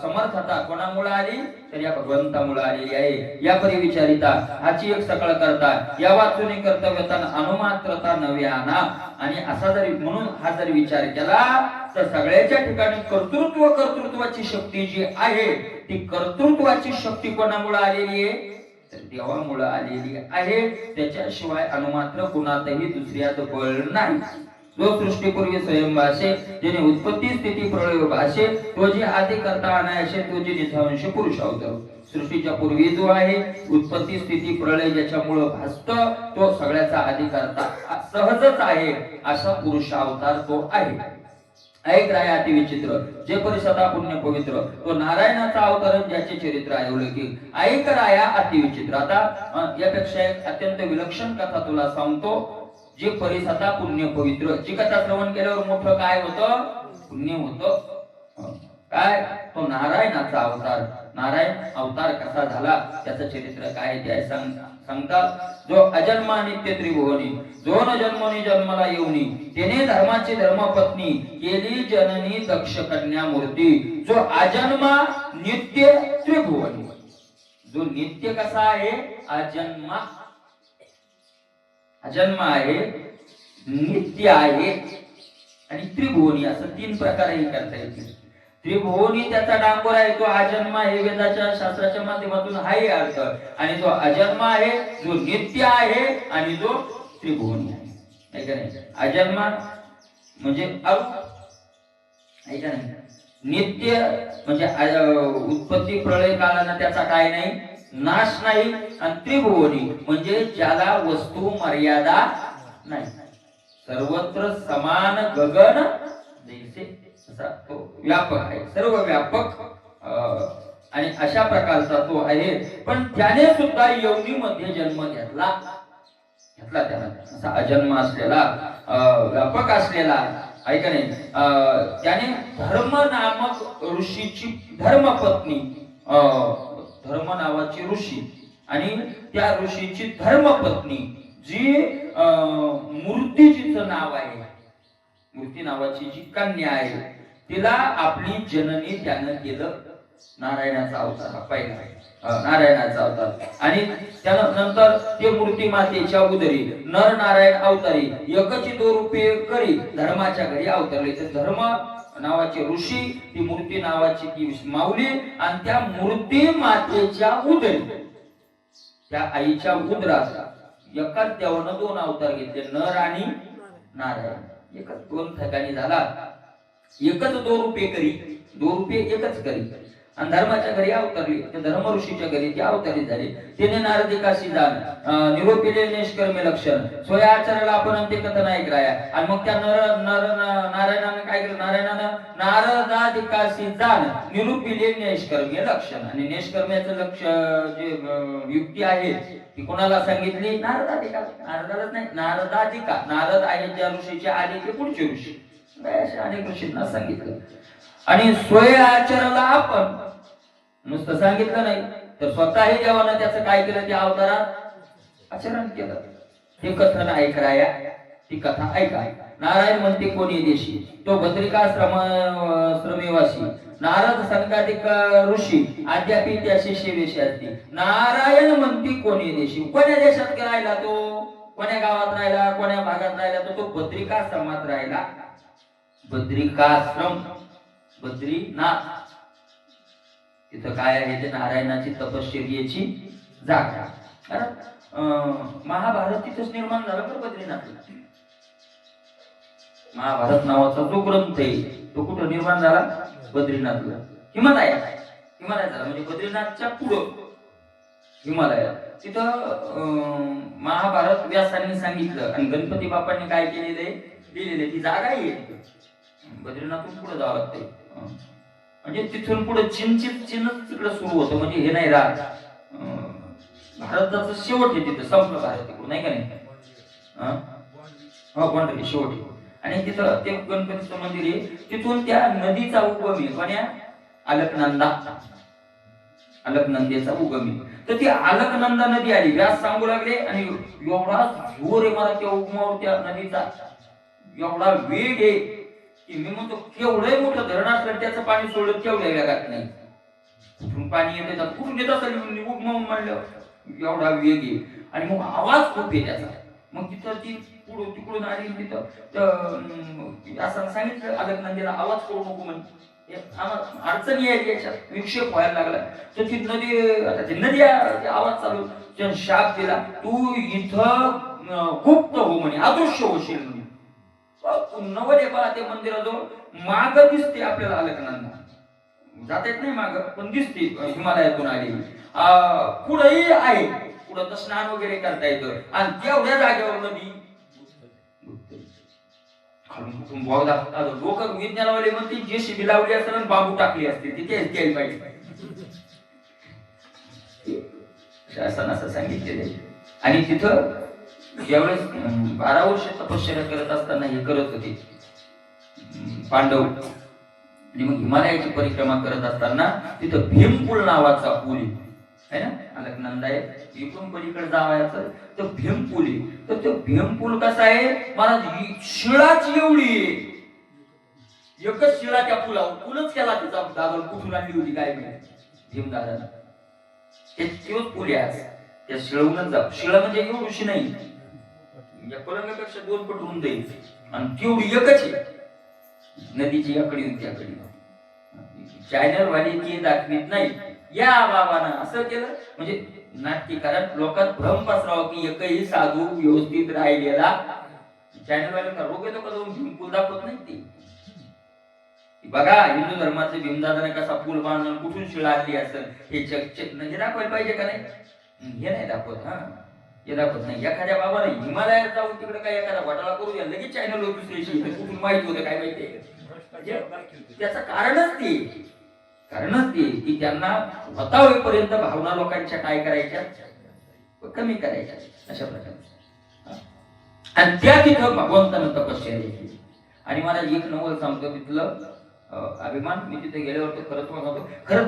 समर्थता कोणामुळे आली तर या भगवंतामुळे आलेली आहे. या परिविचारिता हाची एक सकळ करता या वाचून कर्तव्यता अनुमात्रता नव्याना. आणि असा जरी म्हणून हा जर विचार केला तर सगळ्याच्या ठिकाणी कर्तृत्वाची शक्ती जी आहे ती कर्तृत्वाची शक्ती कोणामुळे आलेली आहे तर देवामुळे आलेली आहे. त्याच्याशिवाय अनुमात्र कुणातही दुसऱ्यात बळ नाही. जो सृष्टीपूर्वी स्वयंभाषे जेने उत्पत्ती स्थिती प्रलय भाषे तो जे आधी करता अनायाशे तो जे निधांश पुरुष अवतार. सृष्टीच्या पूर्वी जो आहे उत्पत्ती स्थिती प्रलय ज्याच्यामुळे भासत तो सगळ्याचा आधी करता सहजच आहे असा पुरुष अवतार तो आहे. ऐक राया अति विचित्र जे परिसदा पुण्य पवित्र तो नारायणाचा अवतार ज्याचे चरित्र आहे अलौकिक. ऐक राया अति विचित्र. आता यापेक्षा एक अत्यंत विलक्षण कथा तुला सांगतो. जे परिसदा पुण्य पवित्र जी कथा श्रवण केल्यावर मोठं काय होतं पुण्य होतं. काय तो नारायणाचा अवतार. नारायण अवतार कसा झाला त्याचं चरित्र काय ते सांगतात. जो अजन्मा नित्य त्रिभुवनी जो न जन्मोनी जन्माला येऊनी त्याने धर्माची धर्मपत्नी केली जननी दक्ष कन्या मूर्ती. जो अजन्मा नित्य त्रिभुवनी जो नित्य कसा आहे अजन्मा अजन्मा आहे नित्य आहे आणि त्रिभुवनी असं 3 प्रकारही करता येतील. त्रिभुवनी त्याचा डांबर आहे तो अजन्मा हे वेदाच्या शास्त्राच्या माध्यमातून हाही अर्थ. आणि जो अजन्मा आहे जो नित्य आहे आणि जो त्रिभुवनी आहे का नाही. अजन्मा म्हणजे आहे का नाही. नित्य म्हणजे उत्पत्ती प्रलय काळानं त्याचा काय नाही नाश नाही. आणि त्रिभुवनी म्हणजे ज्याला वस्तू मर्यादा नाही सर्वत्र समान गगन जैसे असा तो व्यापक आहे सर्व व्यापक आणि अशा प्रकारचा तो आहे. पण त्याने सुद्धा योनीमध्ये जन्म घेतला त्याला असा अजन्म असलेला व्यापक असलेला ऐका नाही, त्याने धर्म नामक ऋषीची धर्मपत्नी, धर्म नावाची ऋषी आणि त्या ऋषीची धर्मपत्नी जी मूर्ती जिचं नाव आहे, मूर्ती नावाची जी कन्या आहे, तिला आपली जननी त्यानं केलं. नारायणाचा अवतार पहिला, नारायणाचा अवतार. आणि त्यानंतर ते मूर्ती मातेच्या उदरी नर नारायण अवतारी एकची दो रूपे करी धर्माच्या घरी अवतरले. तर धर्म नावाचे ऋषी, ती मूर्ती नावाची ती माऊली, आणि त्या मूर्ती मातेच्या उदरी, त्या आईच्या उदरात एकाच देवानं दोन अवतार घेतले, नर आणि नारायण. एकच दोन ठिकाणी झाला, एकच दो रूपे करी, दो रूपे एकच करी. आणि धर्माच्या घरी अवतरली, त्या धर्म ऋषीच्या घरी ती अवतरित झाली. तिने नारदिकाशी जाण निरोपिले निष्कर्मे लक्षण सोया आचरला आपण ते कथन ऐकराया. आणि मग त्या नारायणानं काय केलं, नारायणानं नारदादिकाशी जाण निरूपिले निष्कर्मे लक्षण. आणि निष्कर्म्याचं लक्ष जे युक्ती आहे ती कोणाला सांगितली, नारदादिका. नारदालाच नाही, नारदादिका. नारद आहेत ज्या ऋषीचे आले ते पुढचे ऋषी, अनेक ऋषींना सांगितलं. आणि स्वय आचरला आपण नुसतं सांगितलं नाही, तर स्वतःही देवानं त्याचं काय केलं, त्या अवतारात आचरण केलं. हे कथन ऐकराया, ती कथा ऐका. नारायण म्हणते कोणी देशी, तो बद्रिकाश्रमेवासी नारद संकाधिक ऋषी अद्यापि त्याशी सेवेशी असते. नारायण म्हणते कोणी देशी, कोण्या देशात राहिला तो, कोण्या गावात राहिला, कोण्या भागात राहिला, तो बद्रिकाश्रमात राहिला. बद्रिकाश्रम, बद्रीनाथ, तिथं काय आहे, ते नारायणाची तपश्चर्येची जागा. महाभारत तिथंच निर्माण झालं बरं, बद्रीनाथला. महाभारत नावाचा जो ग्रंथ आहे तो कुठं निर्माण झाला, बद्रीनाथला. हिमालयात झाला, म्हणजे बद्रीनाथच्या पुढं हिमालयात. तिथं महाभारत व्यासांनी सांगितलं आणि गणपती बाप्पांनी काय केलेलं आहे, लिहिलेलं. ती जागा आहे बद्रीनाथून पुढे जावं लागते. म्हणजे तिथून पुढे चिन्ह तिकडे सुरू होतं, म्हणजे हे नाही राहत. भारताचं शेवट आहे तिथं, संपलं भारत तिकडून, नाही का नाही. कोणतरी शेवट. आणि तिथं ते गणपतीचं मंदिर आहे. तिथून त्या नदीचा उगम आहे, कोण्या, अलकनंदा, अलकनंदेचा उगम आहे. तर ती अलकनंदा नदी आली, व्यास सांगू लागले. आणि एवढा जोर आहे मला त्या उगमावर त्या नदीचा, एवढा वेग आहे की मी म्हणतो केवढंही मोठं धरण असलं त्याचं पाणी सोडलं केवढ्या वेगात नाही. कुठून पाणी येते, कुठून येत असेल उगम म्हणलं, एवढा वेग आहे. आणि मग आवाज खूप आहे त्याचा. मग तिथं ती पुढं तिकडून आली, तिथं असं सांगितलं अलकनंदीला आवाज करू नको म्हणजे, अडचणी आहे याच्यात, विक्षेप व्हायला लागला. तर ती नदी, आता ती नदी आवाज चालू, त्याने शाप दिला, तू इथं गुप्त हो म्हणे, अदृश्य होशील म्हणे. नवले पहा ते मंदिराजवळ माग दिसते आपल्याला अलकनंदा, जाता येत नाही माग, पण दिसते हिमालयातून आलेली. पुढेही आहे, पुढं तर स्नान वगैरे करता येतं. आणि तेवढ्या जागेवर नदी लोक विज्ञानावाले म्हणते जेसीबी लावली असेल आणि बांबू टाकली असते, तिथे केली पाहिजे शासन असं सांगितलेलं. आणि तिथं ज्यावेळेस 12 वर्ष तपश्चर्या करत असताना हे करत होते पांडव. आणि मग हिमालयाची परिक्रमा करत असताना तिथं भीमपूल नावाचा पूल आहे ना, अलकनंदा आहे, इकडून पलीकडे जावायचं तर भीमपूल आहे. तर तो भीमपूल कसा आहे महाराज, शिळाची एवढी आहे, एकच शिळा त्या पुलावर, पूलच केला तिचा दादर कुठून आणली होती काय माहिती भीमदादानं. तेच पूल आहे, त्या शिळवूनच जा. शिळा म्हणजे एवढीशी नाही, या पलंगापेक्षा 2 पट रुंद आहे, आणि तेवढी एकच आहे नदीची, याकडे त्याकडे. चॅनल वाली ती दाखवित नाही, या बाबानं असं केलं म्हणजे नाट्यकारण लोकात भ्रम पसरावा की एकही साधू व्यवस्थित राहिलेला. चॅनल वाल्यांना रोग येतो का जाऊन भीमपूल दाखवत नाही ती. बघा हिंदू धर्माचे भीमदादाने कसा पूल बांधून कुठून शिळा आणली असेल हे हे दाखवायला पाहिजे का नाही, हे नाही दाखवत. हे दाखवत नाही. एखाद्या बाबाने हिमालयात जाऊन तिकडे काय एखादा घोटाळा करू द्या, लगेच चॅनल दुसऱ्याशी कुठून माहिती होतं काय माहिती. त्याचं कारणच ते की त्यांना होता होईपर्यंत भावना लोकांच्या काय करायच्या, कमी करायच्या, अशा प्रकारच्या. आणि त्या तिथं भगवंतानं तपश्चर्या केली. आणि मला एक नवल सांगतो तिथलं अभिमान. मी तिथे गेल्यावर तो खरंच म्हणतो, खरंच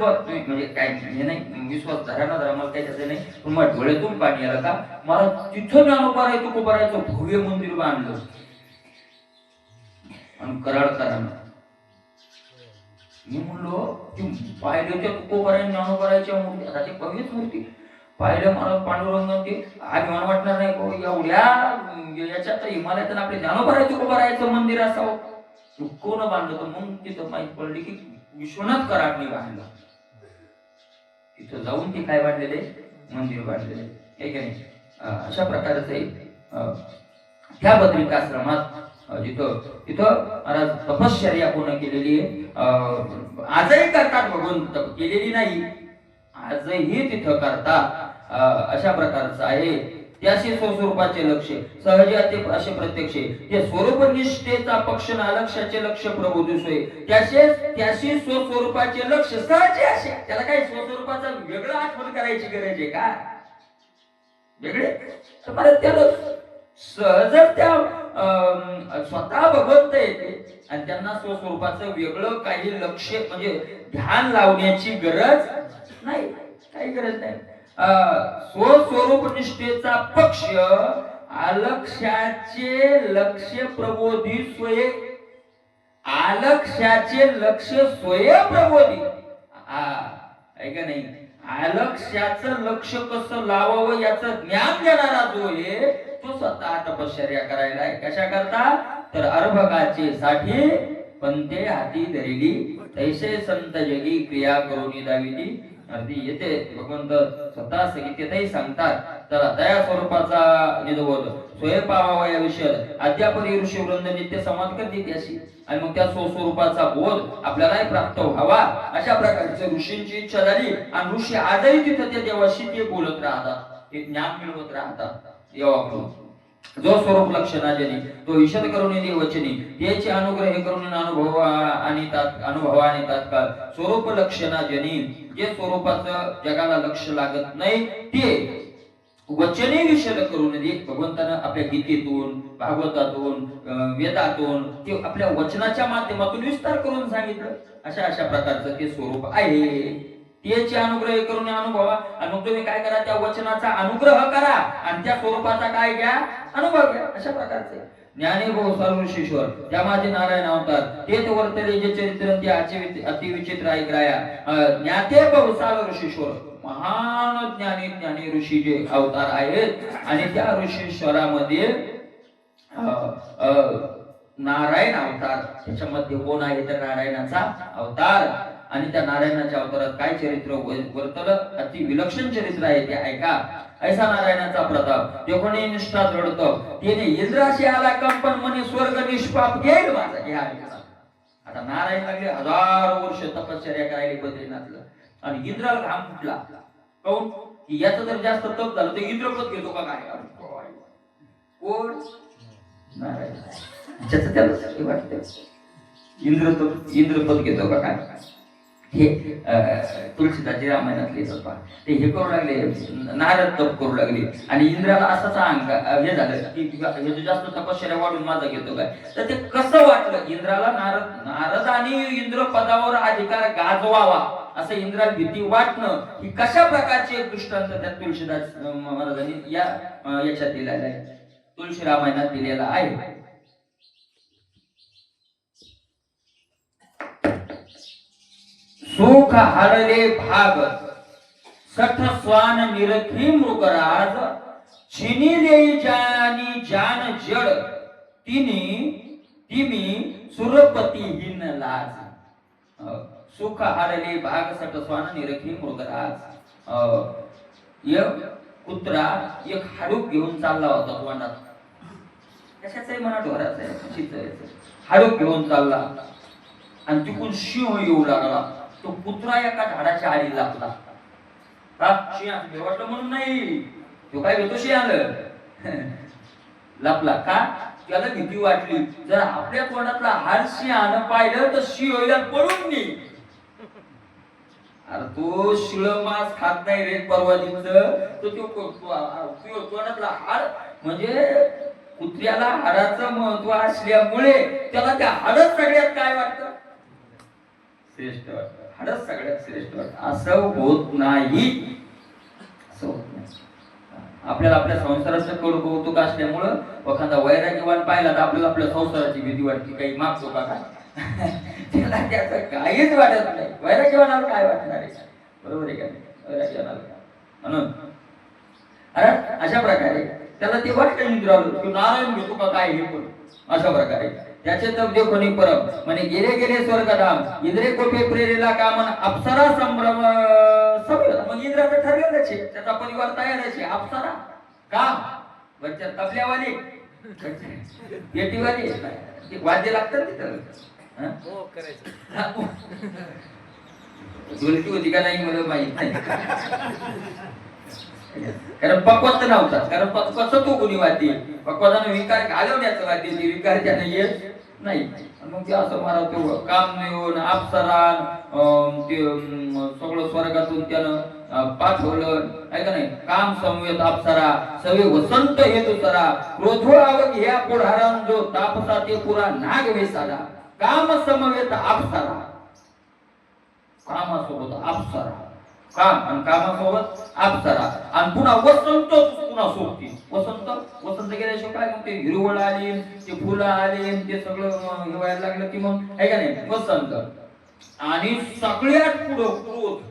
म्हणजे काय हे नाही, विश्वास धरा ना धरा, मला काही त्याचं नाही, पण मला डोळ्यातून पाणी आलं का. मला तिथं ज्ञानोबा तुकोबारायचं भव्य मंदिर बांधलं आणि कराडकरांना. मी म्हणलो की पाहिलं त्या तुकोबाराय ज्ञानोबारायच्या मूर्ती, आता ते भव्यच मूर्ती पाहिलं. मला पांडुरंग ते अभिमान वाटणार नाही को एवढ्या याच्यात हिमालयात आपले ज्ञानोबाराय तुकोबारायचं मंदिर असावं. कोण बांधलं तर मग तिथं माहित पडली की विश्वनाथ कराडने बांधलं. तिथं जाऊन ते काय बांधलेले मंदिर बांधलेले हे की नाही. अशा प्रकारचे त्या बद्रिकाश्रमात तिथं महाराज तपश्चर्या पूर्ण केलेली आहे. आजही करतात, भगवंत केलेली नाही, आजही तिथं करतात. अशा प्रकारचं आहे. त्याशी स्वस्वरूपाचे लक्ष सहजाते असे प्रत्यक्ष ते स्वरूपनिष्ठेचा पक्ष ना लक्षाचे लक्ष प्रबोधित होय. त्याशी स्वस्वरूपाचे लक्ष सहजे असे. त्याला काही स्वस्वरूपाचा वेगळं आठवण करायची गरज आहे का वेगळे, तर त्याला सहज त्या स्वतः भगवंत येते आणि त्यांना स्वस्वरूपाचं वेगळं काही लक्ष म्हणजे ध्यान लावण्याची गरज नाही, काही गरज नाही. स्वस्वरूप निष्ठेचा पक्ष अलक्ष्याचे लक्ष प्रबोधित स्वये, अलक्ष्याचे लक्ष स्वय प्रबोधित. ऐका नाही, अलक्ष्याचं लक्ष कसं लावावं याचं ज्ञान देणारा जो आहे तो स्वतः तपश्चर्या करायला आहे. कशा करता तर अर्भकाचे साठी पंते हाती धरिली तैसे संत जगी क्रिया करून दाविली. अगदी येते भगवंत स्वतः संगीतेतही सांगतात. तर दया स्वरूपाचा निधवत स्वयंपावा या विषयात अद्यापरी ऋषी वृंद नित्य संवाद करते त्याशी आणि मग त्या स्वस्वरूपाचा बोध आपल्यालाही प्राप्त व्हावा अशा प्रकारचे ऋषींची इच्छा झाली. आणि ऋषी आजही तिथं त्या देवाशी ते बोलत राहतात, ते ज्ञान मिळवत राहतात. देवाकडून जो स्वरूप लक्षणाजनी तो ईशद करून देवचनी त्याचे अनुग्रह करून अनुभव आणि अनुभव आणि तात्काळ स्वरूप लक्षणाजनी जे स्वरूपाचं जगाला लक्ष लागत नाही ते वचने विषद करून दे. भगवंतानं आपल्या गीतेतून भागवतातून वेदातून ते आपल्या वचनाच्या माध्यमातून विस्तार करून सांगितलं. अशा प्रकारचं ते स्वरूप आहे. त्याचे अनुग्रह करून अनुभवा आणि मग तुम्ही काय करा त्या वचनाचा अनुग्रह करा आणि त्या स्वरूपाचा काय घ्या अनुभव घ्या. अशा प्रकारचे ज्ञानी भाऊ सर्वश्रेश्वर त्या माझे नारायण अवतार तेच वर्तले जे चरित्र ते अति विचित्र ऐकराया ज्ञाते भाऊ सर्वश्रेश्वर महान ज्ञानी ऋषी जे अवतार आहेत आणि त्या ऋषीश्वरामध्ये नारायण अवतार त्याच्यामध्ये कोण आहे तर नारायणाचा अवतार. आणि त्या नारायणाच्या अवतारात काय चरित्र वर्तलं अति विलक्षण चरित्र आहे ते ऐका. ऐसा नारायणाचा प्रताप ते कोणी निष्ठा जडतो त्याने इंद्राशी आला कंपन म्हणे स्वर्ग निष्पाप घेईल माझा. घ्या आता नारायण लागले हजारो वर्ष तपश्चर्या करायला बद्रीनाथला आणि इंद्राला घाम फुटला. काऊन की याचं जर जास्त तप झालं तर इंद्रपद घेतो का काय कोण नारायण ज्याचं त्याला वाटतं इंद्रपद घेतो का काय. हे तुलसीदासजी रामायणातले येतात ते हे करू लागले नारद तप करू लागले आणि इंद्राला असाच हे झालं की जास्त तपश्चर्या वाढून माझा घेतो काय. तर ते कसं वाटलं इंद्राला नारद आणि इंद्र पदावर अधिकार गाजवावा असं इंद्राला भीती वाटणं ही कशा प्रकारचे दृष्टांत त्या तुलसीदास महाराजांनी याच्यात दिलेला आहे तुलसी रामायणात दिलेला आहे. सुख हरले भाग सठ स्वान निरखी मृगराज चिनी देई जानी जान जड तिमी सुरपतीहीन लाज. सुख हरले भाग सठ स्वान निरखी मृगराज. एक कुत्रा एक हाडूक घेऊन चालला होता वनात. कशाचाही म्हणा ढोराचा आहे हाडूक घेऊन चालला आणि तिकडून सिंह येऊ लागला. तो कुत्रा एका झाडाच्या आडी लागला. वाटलं म्हणून नाही तो काय भेटतो शिंह लपला का त्याला भीती वाटली. जर आपल्या तोंडातला हाड सिंहानं पाहिलं तर सिंह पळून नाही. अरे तो शिळ मांस खात नाही रे परवा दिवस तो तोंडातला हाड म्हणजे कुत्र्याला हाडाचं महत्व असल्यामुळे त्याला त्या हाडच सगळ्यात काय वाटतं, श्रेष्ठ वाटतं, हाडच सगळ्यात श्रेष्ठ वाटतं. असं होत नाही, असं होत नाही. आपल्याला आपल्या संसाराचं कौतुक असल्यामुळं एखादा वैराग्यवान पाहिला तर आपल्याला आपल्या संसाराची भीती वाटते, काही मागतो का काय त्याला त्याचं काहीच वाटत नाही. वैराग्यवानाला काय वाटणार आहे, बरोबर आहे का नाही, वैराग्यवानाला. म्हणून अरे अशा प्रकारे त्याला ते वाटतं इंद्राला की नारायण घेतो का काय, हे पण अशा प्रकारे त्याचे तब्दे कोणी परम म्हणे गेले गेले स्वर्गधाम इंद्रे कोठे प्रेरेला कामन अप्सरा संभ्रम सगळं. मग इंद्राचं ठरलेलंच आहे, त्याचा परिवार तयारच आहे. अप्सरा का वरच्या तबल्यावाली पेटीवाली ते वाद्य लागतात तिथं, ढोलकी होती का नाही मला माहित नाही, कारण पक्वात नव्हता. कारण कसं तो कोणी वाद्य पक्वादानं विकार घालवण्याचं वाद्य, ते विकार त्यानं येत नाही. मग ते असं मला तो काम येऊन अप्सरान ते सगळं स्वर्गातून त्यानं पाठवलं आहे का नाही. काम संवेद अप्सरा सवे वसंत हेतू सरा क्रोधो आवक ह्या पुढारान जो तापसा ते पुरा नाग वेसाला. काम समवेत अप्सरा, कामासोबत अप्सरा, काम आणि कामासोबत अप्सरा आणि पुन्हा वसंत पुन्हा सोबती. वसंत वसंत गेल्याशिवाय काय मग ते हिरवळ आली, ते फुलं आली, ते सगळं व्हायला लागलं की मग आहे का नाही वसंत. आणि सगळ्यात पुढं क्रोध,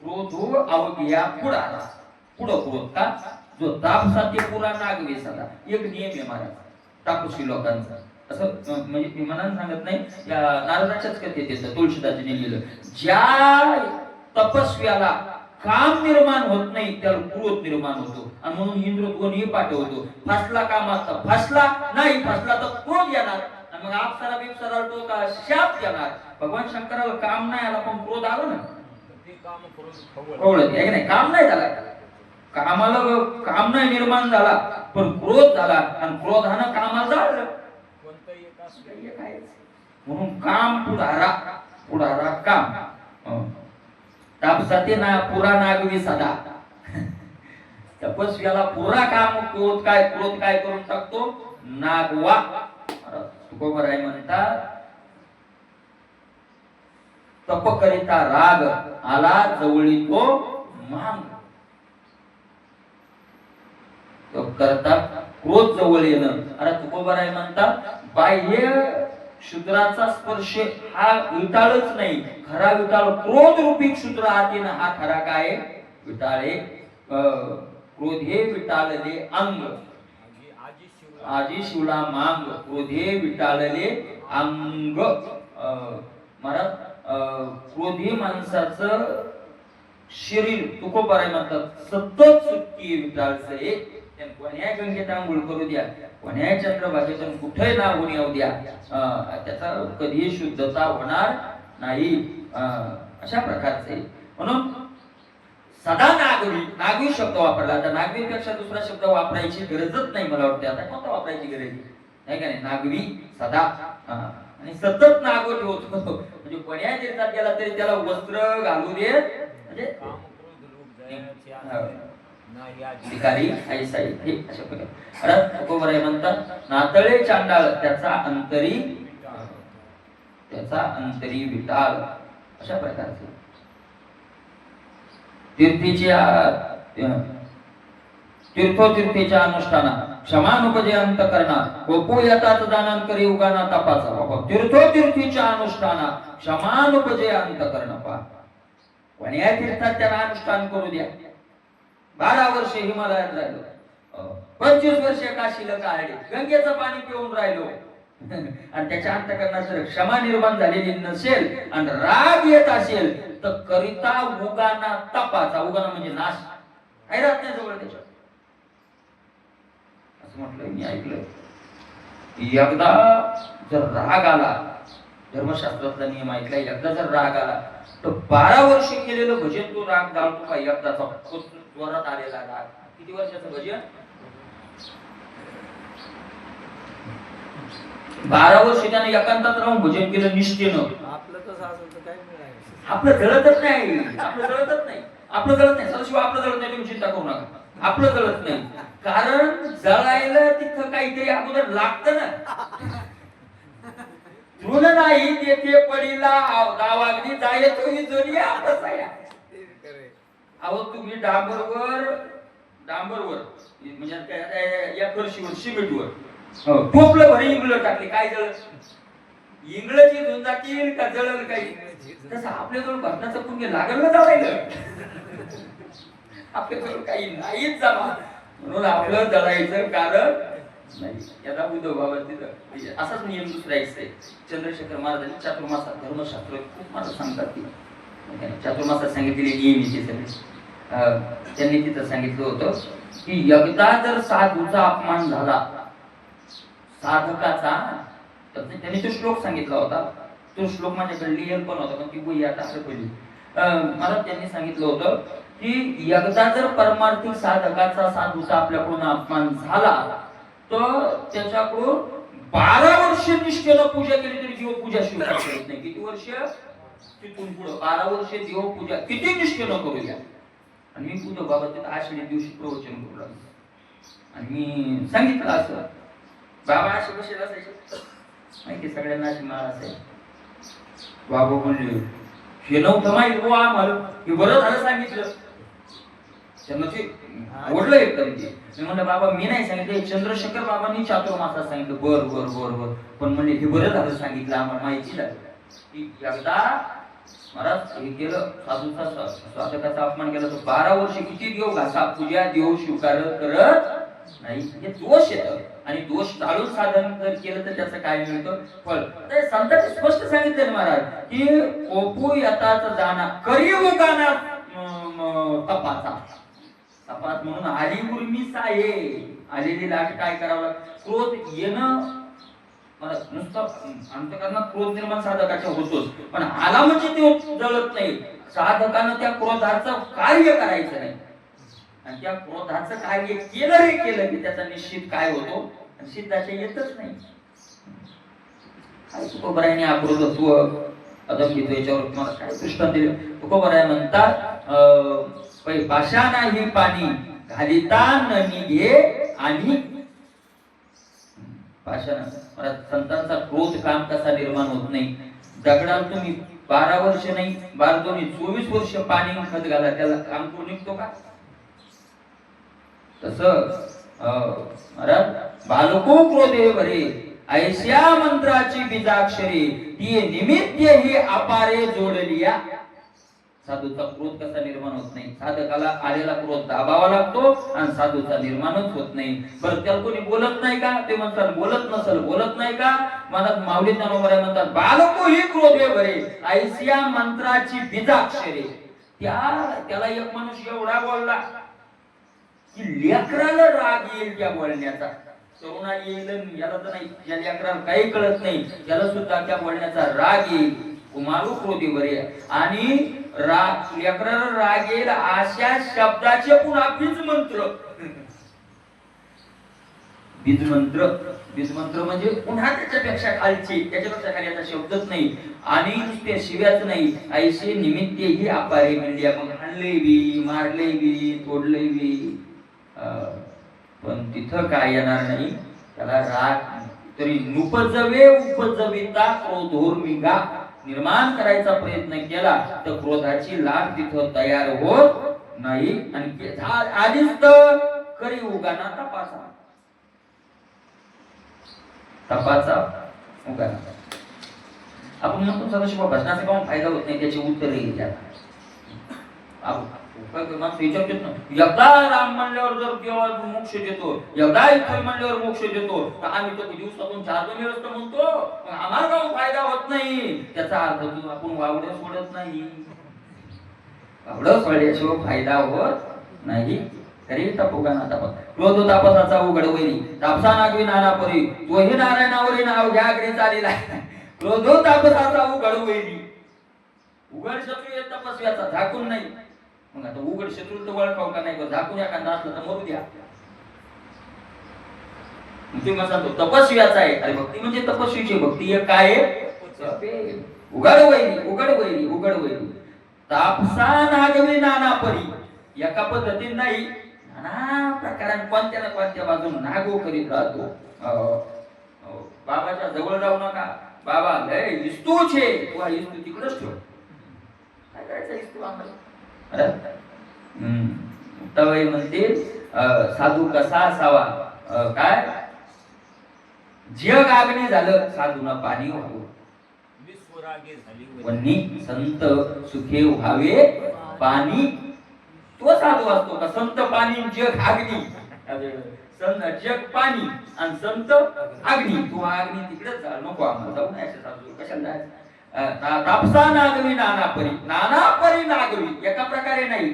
क्रोध अवघ्या पुढारा, पुढं क्रोध का जो तापसा ते पुरा नाग वेसाला. एक नियम आहे महाराज तापसी लोकांचा, असं म्हणजे मी मनानं सांगत नाही, या नारदाच्याच कथेत येतं, तुळशीदासने लिहिलं. ज्या तपस्व्याला काम निर्माण होत नाही त्याला क्रोध निर्माण होतो आणि म्हणून इंद्र दोन्ही पाठवतो. फसला कामाचा फसला नाही, फसला तर क्रोध येणार आणि मग अप्सरा बिप्सरा तो का शाप येणार. भगवान शंकराला काम नाही आला पण क्रोध आला ना, कळलं आहे की नाही. काम नाही झाला, कामाला काम नाही निर्माण झाला पण क्रोध झाला आणि क्रोधानं कामाला जाळलं. म्हणून काम पुढारा, पुढारा काम. तापसा ते ना पुरा नागवी सदा. तपस्व्याला पुरा काम क्रोध काय करून टाकतो, नागवा. तुकोबर आहे म्हणतात तप करिता राग आला जवळी तो मांग. तप करता क्रोध जवळ येणं. अरे तुकोबर आहे म्हणतात बाह्य शूद्राचा स्पर्श हा विटाळच नाही, खरा विटाळ क्रोध रूपी क्षुद्र हातीनं. हा खरा काय विटाळे, क्रोध हे विटाळले अंग, आजी शिवला मांग, क्रोध हे विटाळले अंग. महाराज क्रोध हे माणसाचं शरीर तुकोबाराय म्हणतात सतत सुटकी विटाळचं एक. कोण्या गंगेत आंघोळ करू द्या, कोण्या चंद्रभागेतून कुठे नावून येऊ द्या, त्याचा कधी शुद्धता होणार नाही. अशा प्रकारचे म्हणून सदा नागवी, नागवी शब्द वापरला. आता नागवीपेक्षा दुसरा शब्द वापरायची गरजच नाही मला वाटते. आता कोणता वापरायची गरज आहे का नाही. नागवी सदा आणि सतत नागव ठेवतो. म्हणजे कोण्या तीर्थात गेला तरी त्याला वस्त्र घालू दे, म्हणजे भिकारी ऐसाई हे अशा प्रकारे. अरे तुकोबराय म्हणतात नातळे चांडाळ त्याचा अंतरी विटाळ. अशा प्रकारचे तीर्थोतीर्थीच्या अनुष्ठाना क्षमानुपजे अंतकरणा कोपो येतात दानान करी उगाना तपाचा. बाबा तीर्थोतीर्थीच्या अनुष्ठाना क्षमानुपजे अंतकरण. पा कोण्या तीर्थात त्याला अनुष्ठान करू द्या. 12 वर्ष हिमालयात राहिलो, 25 वर्ष काशीला काढले, गंगेचं पाणी पिऊन राहिलो आणि त्याच्या अंतकरणात जर क्षमा निर्माण झालेली नसेल आणि राग येत असेल तर करिता उगाना तपाचा. उगाना म्हणजे नाश, काही राहत नाही जवळ त्याच्या. असं म्हटलं मी ऐकलं. एकदा जर राग आला, धर्मशास्त्रातला नियम ऐकला, एकदा जर राग आला तर 12 वर्ष केलेलं भजन तो राग जाळतो का एकदाचा जोरात आलेला राग. किती वर्षाचं भजन, 12 वर्ष त्याने एकांतात राहून भजन केलं निष्ठेनं. आपलं कसं असेल तर काय नाही, आपलं जळतच नाही, आपलं जळतच नाही, आपलं जळत नाही. सदाशिव आपलं जळत नाही, तुम्ही चिंता करू नका. आपलं जळत नाही, कारण जळायला तिथं काहीतरी अगोदर लागतं ना. तृण नाही तेथे पडीला गावागदी जाय तुम्ही जोडी आपस आहे. अहो तुम्ही डांबरवर म्हणजे या फरशीवर सिमेंटवर टोपलं भरी इंगळ टाकली, काय जळ इंगळची धुवून जातील का जळल काही. तसं आपल्याजवळ भरणाचं पुण्य लागल ना जळायला. आपल्याजवळ काही नाहीच जमा, म्हणून आपलं जळायचं कारण नाही. याला उद्धव बाबा तिथं असाच नियम दुसरा आहे. चंद्रशेखर महाराजांनी चातुर्मासात धर्मशास्त्र खूप मला सांगतात की चातुर्मासात सांगितलेले नियम आहे सगळे. त्यांनी तिथं सांगितलं होतं की एकदा जर साधूचा अपमान झाला साधकाचा, तर त्यांनी तो श्लोक सांगितला होता. तो श्लोक माझ्याकडे लिहिल पण होता, पण ती वही आता आठवली. मला त्यांनी सांगितलं होतं की एकदा जर परमार्थिक साधकाचा साधूचा आपल्याकडून अपमान झाला तर त्याच्याकडून 12 वर्ष निष्ठेनं पूजा केली तरी देवपूजा स्वीकार करत नाही. किती वर्ष? तिथून पुढे 12 वर्ष देवपूजा किती निष्ठेनं करूया. आणि मी पूजा बाबा तिथं आषाढी दिवशी प्रवचन करू लागलो आणि मी सांगितलं असं, बाबा असे बसेल असायचे माहिती सगळ्यांना अशी मार असायची. बाबा म्हणले हे नव्हतं माहिती बुवा आम्हाला, हे बरं झालं सांगितलं. त्यांना ते ओढलं एकदम. ते मी म्हणलं बाबा मी नाही सांगितलं, चंद्रशेखर बाबांनी चातुर्मासात सांगितलं. बर बर बर बर पण म्हणले हे बरं झालं सांगितलं, आम्हाला माहिती लागली की एकदा महाराज हे केलं साधूचा साधकाचा अपमान केला तर 12 वर्ष किती देव घासा पूजा देव स्वीकार करत नाही. हे दोष येतं आणि दोष टाळून साधन जर केलं तर त्याचं काय मिळतं फळ. तर संतांनी स्पष्ट सांगितलं महाराज की ओपू यताच जाना करियुगाना तपाचा. तपास म्हणून आली उर्मिस आहे, आलेली लाट काय करावं. क्रोध येणं नुसतं अंतकरणात क्रोध निर्माण साधकाच्या होतोच, पण आला म्हणजे ते जळत नाही. साधकानं त्या क्रोधाचं कार्य करायचं नाही आणि त्या क्रोधाचं कार्य केलं की त्याचा निश्चित काय होतो सिद्धाच्या येतच नाही. काय तुकोबरायाने आक्रोधत्व अदम घेतो याच्यावर तुम्हाला काय दृष्टांत दिले. तुकोबराय म्हणतात पाषाण ही पाणी घालिता न निघे आणि पाषाण. संतांचा क्रोध काम कसा निर्माण होत नाही. दगडाला तुम्ही 12 वर्ष नाही 12 दोन्ही 24 वर्ष पाणी खत घाला, त्याला काम तो निघतो का. तसं महाराज बालको क्रोधे भरे ऐश्या मंत्राची बीजाक्षरे ती निमित्त ही अपारे जोडलिया. साधूचा क्रोध कसा निर्माण होत नाही. साधकाला आलेला क्रोध दाबावा लागतो आणि साधूचा निर्माणच होत नाही. बरं त्याला कोणी बोलत नाही का, ते म्हणतात बोलत नाही का. मनात माऊली ज्ञानोबा म्हणतात बालको ही क्रोधे भरे ऐश्या मंत्राची बीजाक्षरे. त्याला एक माणूस एवढा बोलला की लेकराला राग येईल त्या बोलण्याचा. तरुणा येईल याला तर नाही, या लेकराला काही कळत नाही त्याला सुद्धा त्या बोलण्याचा राग येईल. कुमारू क्रोधी बरे आणि लेकराला राग येईल अशा शब्दाचे पुन्हा बीज मंत्र म्हणजे पुन्हा त्याच्यापेक्षा खालची, त्याच्यापेक्षा खाली आता शब्दच नाही आणि नुसते शिव्याच नाही. ऐसे निमित्त ही अपारे म्हणजे मग हाणले बी मारले बी तोडले बी पण तिथं काय येणार नाही त्याला राग. तरी नुपजवे उपजविता क्रोधोर्मिगा निर्माण करायचा प्रयत्न केला तर क्रोधाची लाट तिथं तयार होत नाही. आणि आधीच तर करी उगाना तपाचा उगाना. आपण म्हणतो सदाशिव भाषणाचा काही फायदा होत नाही, त्याचे उत्तर येईल. एकदा राम म्हणल्यावर जर देवा मोक्ष देतो, एकदा इथं म्हणल्यावर मोक्ष देतो, तर आम्ही तो दिवसातून 4 वेळेस तर म्हणतो, आम्हाला काही फायदा होत नाही. त्याचा अर्थ तू आपण वावडं सोडत नाही. वावडं सोडल्याशिवाय फायदा होत नाही. तरी तपोगाना तापस क्रोध तापसाचा उघड वैरी तापसा नागवी नाना परी तोही नारायणावरी नाव घ्या अग्री चालीला. क्रोध तापसाचा उघड वैरी. उघड शत्रू येत तपस्व्याचा झाकून नाही. मग आता उघड शत्रू तर ओळखाव का नाही, झाकून एखादा असलं तर मरू द्या. तुम्ही सांगतो तपस्व्याचा आहे. अरे भक्ती म्हणजे तपस्वीची भक्ती एक काय उघड वैरी तापसा नागवी नाना परी. एका पद्धतीने नाही नाना प्रकारात कोणत्या ना कोणत्या बाजून नागो करीत राहतो. बाबाच्या जवळ जाऊ नका, बाबा लय इस्तू छे, तू इस्तू तिकडच ठेव. काय करायचं इस्तू आम्हाला? तवई म्हणते साधू कसा असावा, काय जग आग्ने झालं साधूना पाणी व्हावं, वन्नी संत सुखे व्हावे पाणी. तो साधू असतो का? संत पाणी जग अग्नी, जग पाणी आणि संत अग्नी. तू अग्नी तिकडेच जा, नको आम्हाला जाऊ नये असे साधू कशाला जायचं? तापसा नागवी नाना परी, नाना परी नागवी एका प्रकारे नाही.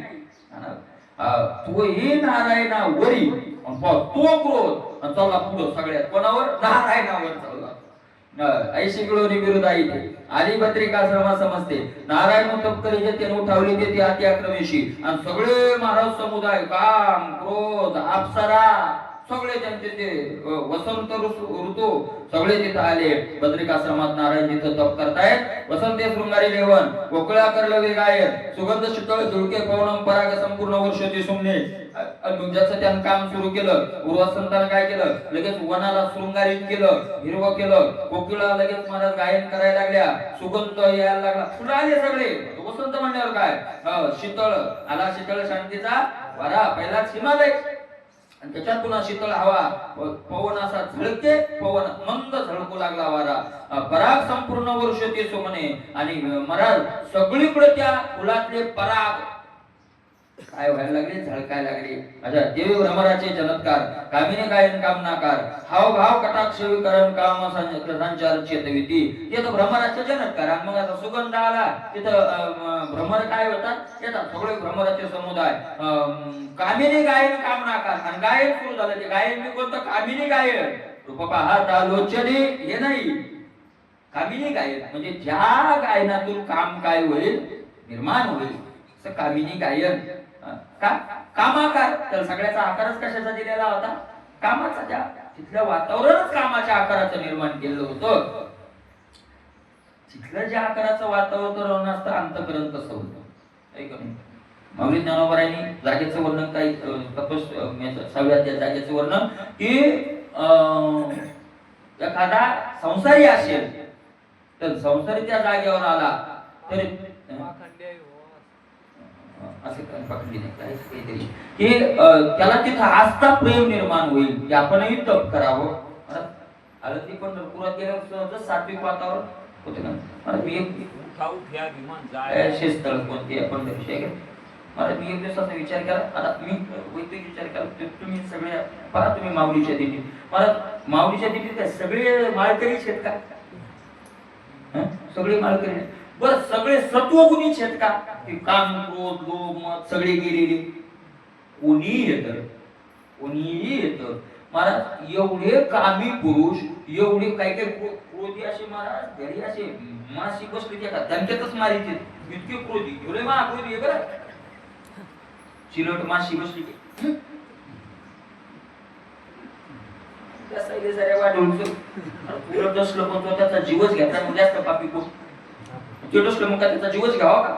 तू ही नारायणा वरी तो क्रोध आणि चला पुढं सगळ्यात कोणावर? नारायणावर चालला. ऐशी गिळोनी विरुद्ध आई आली भद्रिकाश्रमा समजते. नारायण तपकरी जे त्याने उठावली ते अति आक्रमेशी आणि सगळे महाराज समुदाय काम क्रोध अप्सरा सगळे त्यांचे ते वसंत ऋतू सगळे तिथे आले. भद्रिकाश्रमात नारायण तिथं तप करतायत. वसंते शृंगारी लेवन कोकळा करलवे गायन सुगंध शीतळ झुळके पवनम पराग संपूर्ण वर्षती सुमने. ज्याचं त्यानं काम सुरू केलं. उर्वसंतानं काय केलं? लगेच वनाला शृंगारित केलं, हिरवं केलं. कोकिळा लगेच महाराज गायन करायला लागल्या, सुगंध यायला लागला, फुलं आले सगळे. वसंत म्हणल्यावर काय? शीतळ आला, शीतळ शांतीचा वारा. पहिला हिमालय आणि त्याच्यात पुन्हा शीतळ हवा, पवन असा झळके, पवन मंद झळकू लागला वारा. पराग संपूर्ण वर्षती सुमने आणि महाराज सगळीकडे त्या फुलातले पराग काय व्हायला लागले? झळकायला लागले. अच्छा, देवी भ्रमराचे चमत्कार, कामिनी गायन कामनाकार, हाव भाव कटाक्ष विकरण काम संचार चेतविती. ते तर भ्रमराचे चमत्कार. आणि मग आता सुगंध आला तिथं भ्रमर काय होतात? येतात सगळे भ्रमराचे समुदाय. कामिनी गायन कामनाकार आणि गायन सुरू झालं. ते गायन मी कोणतं? कामिनी गायन. रूप पाहता लोचने हे नाही, कामिनी गायन म्हणजे ज्या गायनातून काम काय होईल? निर्माण होईल. कामिनी गायन. का? कामाकार. तर सगळ्याचा आकारच कशाचा दिलेला होता? कामाचा. त्या तिथलं वातावरणच कामाच्या आकाराचं निर्माण केलं होतं. तिथलं ज्या आकाराचं वातावरण असतं अंतःकरण तसं होतं. माऊली ज्ञानोबरायांनी जागेचं वर्णन काही तपस 6व्या जागेचं वर्णन की एखादा संसारी असेल तर संसारी त्या जागेवर आला तर की त्याला तिथं आस्था प्रेम निर्माण होईल की आपणही तप करावं. आलं ती पंढरपुरात गेल्यावर सात्विक वातावरण होते ना. मी शिस्तळ कोणती आपण मला मी एक दिवसाचा विचार केला. आता मी वैद्यकीय विचार केला. तुम्ही सगळे पहा, तुम्ही माऊलीच्या दिंडीत, मला माऊलीच्या दिंडीत काय सगळे माळकरीच आहेत का? सगळे माळकरी. बरं, सगळे सत्वगुणीच आहेत का? की काम क्रोध लोभ मत सगळे गेलेले? कोणीही येतं, कोणीही येतं. महाराज एवढे कामी पुरुष, एवढे काही काही क्रोधी असे महाराज घरी असे माशी बसले त्या धमक्यातच मारीचे इतके क्रोधी. एवढे मा क्रोधी आहे बरं. चिलट माशी बसली की पुरत असलं पण तो त्याचा जीवच घेतला म्हणजे जास्त पापी कोण? तेवढं मग त्याचा जीवच घ्यावा का?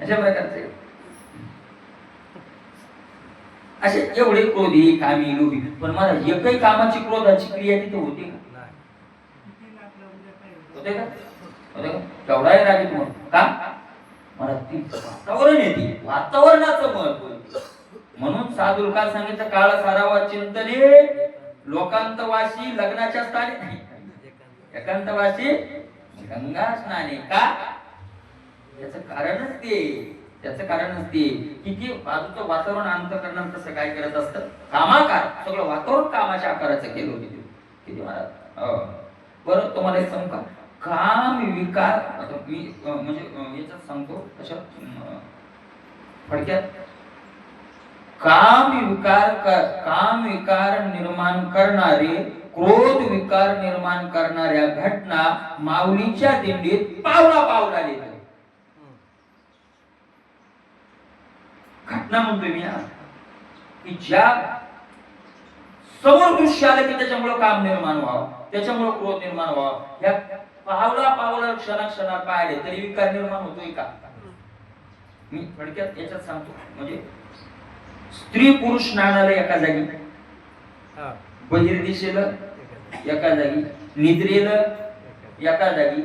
अशा प्रकारचे असे एवढे क्रोधी कामी लोभी. पण मला एकही कामाची क्रोधाची क्रिया तिथे होते का? होते का? होते का? केवढाही रागीत म्हणून का? मला ती वातावरण येते, वातावरणाचं महत्व. म्हणून साधू काय सांगितलं? काळ सारावा चिंतने लोकांतवासी लग्नाच्या स्थानी नाही, एकांतवासी गंगा स्नाने. का? त्याचं कारणच ते, त्याचं कारणच ते की ते बाजूचं वातावरण अंतःकरण कसं काय करत असतं? कामाकार. सगळं वातावरण कामाच्या आकाराचं केलं होतं. किती महाराज. बरं, तुम्हाला एक सांगू का? काम विकार. आता मी म्हणजे याच्यात सांगतो तशा फडक्यात. काम विकार निर्माण करणारे, क्रोध विकार निर्माण करणाऱ्या घटना माऊलीच्या दिंडीत पावला पावला येतात. घटना म्हणतोय मी की ज्या समोर दृश्य आलं की त्याच्यामुळे काम निर्माण व्हावं, त्याच्यामुळे क्रोध निर्माण व्हावा. या पावला पावला क्षणाक्षणात पाहिले तरी विकार निर्माण होतोय का? मी थोडक्यात याच्यात सांगतो. म्हणजे स्त्री पुरुष स्नानाला एका जागी, बहिर्दिशेला एका जागी, निद्रेला एका जागी,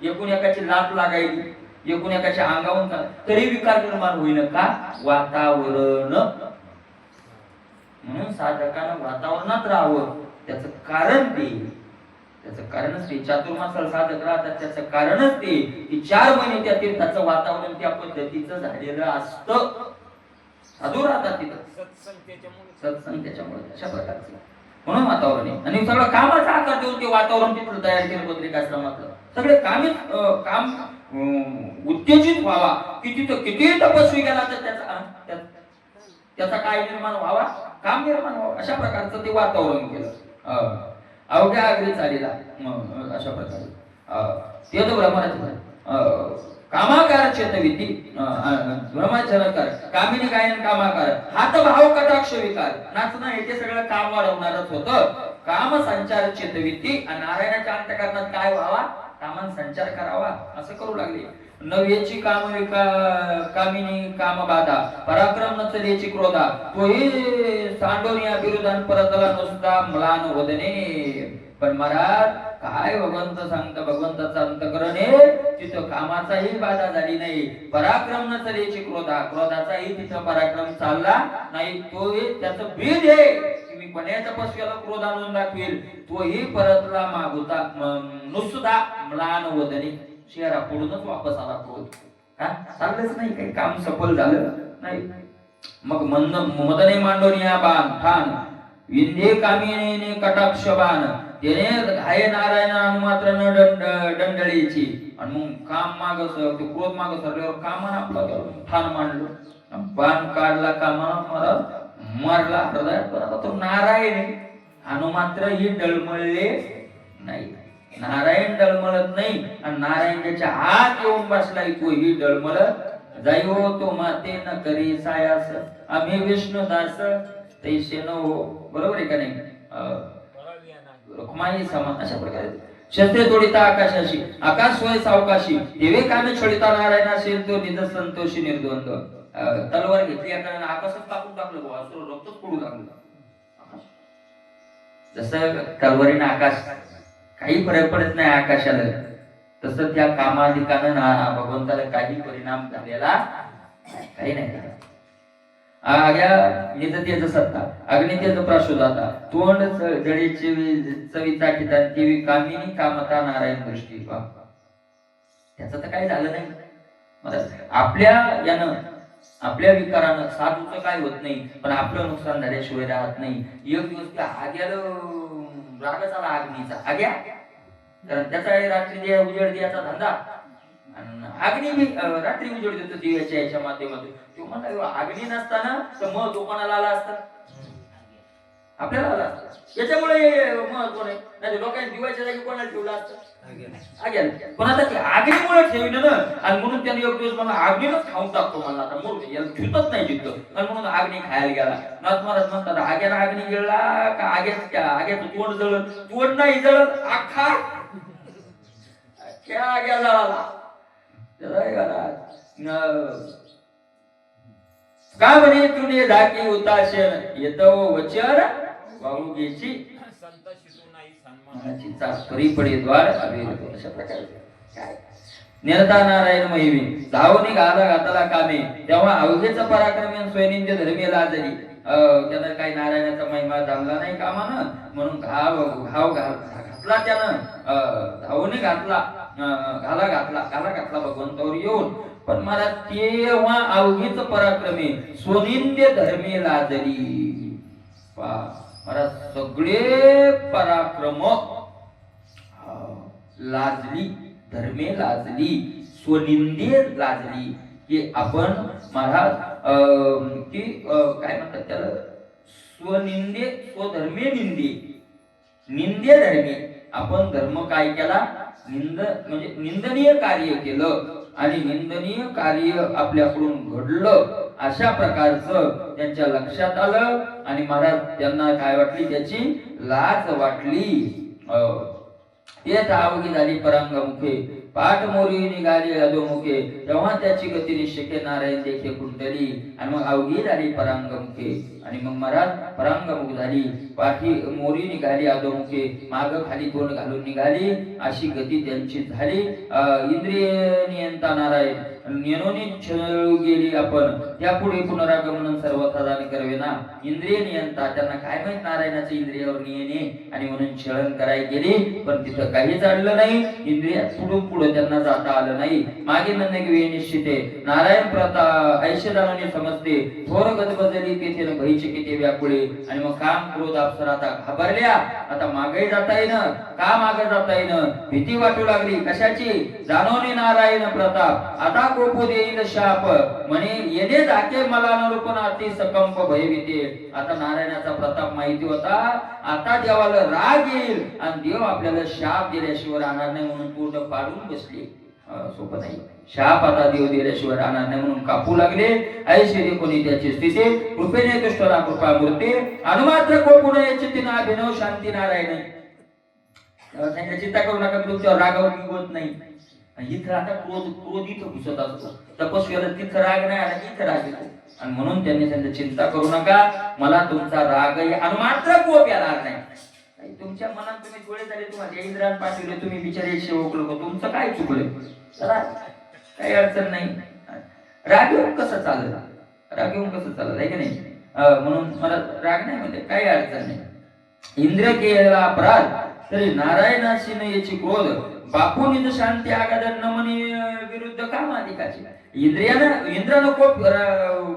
एकूण एकाची लात लागायली, एकूण एकाच्या अंगावून तरी विकार निर्माण होईन का? वातावरण. म्हणून साधकानं वातावरणात राहावं. त्याचं कारण ते, त्याचं कारणच ते. चातुर्मासाला साधक राहतात त्याचं कारणच ते की 4 महिने त्या तीर्थाचं वातावरण त्या पद्धतीचं झालेलं असतं. साधू राहतात तिथं सत्संग त्याच्यामुळे अशा प्रकारचं म्हणून वातावरण आहे. आणि सगळं कामाचा आकार देऊन ते वातावरण तिथं तयार केलं बद्रिकाश्रमातलं. सगळे काम उत्तेजित व्हावा की तिथं किती तपस्वी गेला तर त्याचा काय निर्माण व्हावा, काम निर्माण व्हावं, अशा प्रकारचं ते वातावरण केलं. अवघ्या आग्रे चालेला अशा प्रकारे ते तो ब्रह्मराज कामाकार चेतविती ब्रह्मचर्यकार कामिनी गायन कामाकार हात भाव कटाक्ष विकार नाचणं हे ते सगळं काम वाढवणारच होतं. काम संचार चेतविती आणि नारायणाच्या अंतःकरणात काय व्हावा, कामान संचार करावा असं करू लागले. नव्याची कामिनी कामबाधा पराक्रम नचलेची क्रोधा तोही सांडोनिया विरोधान परतला नुसता म्लान वदने. पण महाराज काय भगवंत सांगता, भगवंताचा अंतकरण आहे तिथं कामाचाही बाधा झाली नाही, पराक्रम नचलेची क्रोधाचाही तिथं पराक्रम चालला नाही. तोही त्याचं बीज आहे की मी कोण्याच्या पश्चाला क्रोध आणून दाखवेल, तोही परतला मागुता नुसता म्लान वदने. शहरा पडूनच वापस आला क्रोध. का चाललंच नाही, काही काम सफल झालं नाही. मग मदने मांडोनिया बाण ठाण विंध्ये कामिने कटाक्ष बाण त्याने घाये नारायण मात्र न दंडळीची. आणि मग काम माग क्रोध माग सरल्यावर कामान आपला ठाण मांडलं, बाण काढला कामाला मारला हृदयात. तो नारायण अनु मात्र ही डळमळले नाही. नारायण डळमळत नाही आणि नारायण ज्याच्या आत येऊन बसलाय तोही डळमळत जाई. हो तो माते न करी सायास आम्ही विष्णुदास तैसे न हो. बरोबर आहे का नाही? रुक्माई समान अशा प्रकारे शस्त्रे तोडिता आकाशाशी आकाश स्वय सावकाशी देवे कामे छळिता नारायण असेल तो निज संतोषी निर्द्वंद. तलवार घेतली कारण आकाशात टाकून टाकलं बुवा, असं रक्तच पडू लागलं. जसं तलवारीनं आकाश काही फरक पडत नाही आकाशाला, तसं त्या कामाधिकानं भगवंताला काही परिणाम झालेला काही नाही. आग्या निजतेचं सत्ता अग्नितेचं प्राशुदाता तोंड जडीची चविता ठिता देवी कामिनी कामता नारायण दृष्टी. त्याचं तर काही झालं नाही. आपल्या यानं आपल्या विकारानं साधूचं काय होत नाही, पण आपलं नुकसान झाल्याशिवाय राहत नाही. एक दिवस त्या आग्याला रागच आला अग्नीचा. आग्या कारण त्याचा रात्री उजेड द्यायचा धंदा, अग्नी बी रात्री उजेड देतो दिव्याच्या याच्या माध्यमातून. तो म्हणला अग्नी नसताना तर मग दुकानाला आला असता, आपल्याला आला असता. याच्यामुळे महत्व नाही, नाही लोकांनी दिव्याच्या जागी कोणाला ठेवलं असतं आग्याला. पण आता ते अग्नीमुळे ठेवलं ना, आणि म्हणून त्याने एक दिवस मला अग्नीच खाऊन टाकतो. मला आता मूर्ख याला ठेवतच नाही जिथं, आणि म्हणून अग्नी खायला गेला. नाथ महाराज म्हणतात आग्याला अग्नी गेला का आग्याचं तोंड जळत, तोंड नाही जळत अख्खा आग्या जळाला. का म्हणे तुने धाकी उताशन येतो वचन वाहुगेची मनाची चापरी पडे द्वार अभिरतो. अशा प्रकारे काय निरता नारायण महिमी धावनी घाला घाताला कामे तेव्हा अवघेचा पराक्रम स्वयनिंद्य धर्मी लाजली. त्यानं काही नारायणाचा महिमा जमला नाही कामानं, म्हणून घाव घातला त्यानं, धावनी घाला घातला भगवंतावर येऊन. पण मला तेव्हा अवघीच पराक्रमे स्वनिंद्य धर्मी लाजली. मला सगळे पराक्रम लाजली, धर्मे लाजली, स्वनिंदे लाजली. की आपण महाराज की काय म्हणतात त्याला, स्वनिंदे स्वधर्मे निंदे धर्मे. आपण धर्म काय केला, म्हणजे निंदनीय कार्य केलं आणि निंदनीय कार्य आपल्याकडून घडलं. अशा प्रकारचं त्यांच्या लक्षात आलं आणि महाराज त्यांना काय वाटली, त्याची लाज वाटली. तेच अवघी झाली परांगमुखे पाठ मोरी निघाली अधोमुखे, तेव्हा त्याची गती निश्चिके नारायण देखे कुंडली, आणि मग अवघी झाली परांगमुखे, आणि मग महाराज परांगमुख झाली, पाठी मोरी निघाली अधोमुखे, माग खाली तोंड घालून निघाली, अशी गती त्यांची झाली. इंद्रिय नियंता नारायण नियनोनी छळू गेली आपण, त्यापुढे पुनरागमन सर्वथा करवेना. इंद्रिय नियंता, त्यांना काय माहित नारायणाचे इंद्रियावर नियने, आणि म्हणून छळण करायला गेली, पण तिथं काहीच अडलं नाही. इंद्रियात पुढून पुढे त्यांना जाता आलं नाही. मागे नंदगी निश्चिते नारायण प्रता ऐशदानाने समजते, थोर गजबजली तेथे भयचे किती व्याकुळे, आणि मग काम क्रोध अप्सरा आता घाबरल्या. आता मागे जाता येईन, का मागे जाता येईन, भीती वाटू लागली. कशाची? जाणवणे नारायण प्रताप, आता कोपू देईल शाप, म्हणे येणे जाके मला नरूपण अति सकंप भयभीते. आता नारायणाचा प्रताप माहिती होता, आता देवाला राग येईल आणि देव आपल्याला शाप दिल्याशिवाय राहणार नाही, म्हणून पूर्ण पाडून बसले. सोपं नाही. शाप आता देव दिल्याशिवाय राहणार नाही म्हणून कापू लागले. ऐश्वर्य कोणी त्याची स्थिती, कृपेने दुष्टला कृपा मूर्ती, अनुमात्र कोपुन चित्तीन अभिनव शांती नारायण. त्यांच्या चिंता करू नका, मी तुमच्यावर रागावर निघत नाही. इथं आता क्रोध इथं घुसत असतो. तपस्वीला तिथं राग नाही आला, इथं राग येतो. आणि म्हणून त्यांनी सांगितलं, चिंता करू नका, मला तुमचा रागही अनुमात्र कोप येणार नाही. तुमच्या मनात तुम्ही डोळे झाले, तुम्हाला इंद्रान पाठवले, तुम्ही बिचारे सेवक लोक, तुमचं काय चुकलं? काही अडचण नाही. राग येऊन कसं चाललं, राग येऊन कसं चाललं आहे की नाही. म्हणून मला राग नाही म्हणजे काही अडचण नाही. इंद्र केला अपराध तरी नारायणाशी न याची क्रोध, बापूनिज शांती आगादन नमनी विरुद्ध कामाधिकाची. इंद्रानं खूप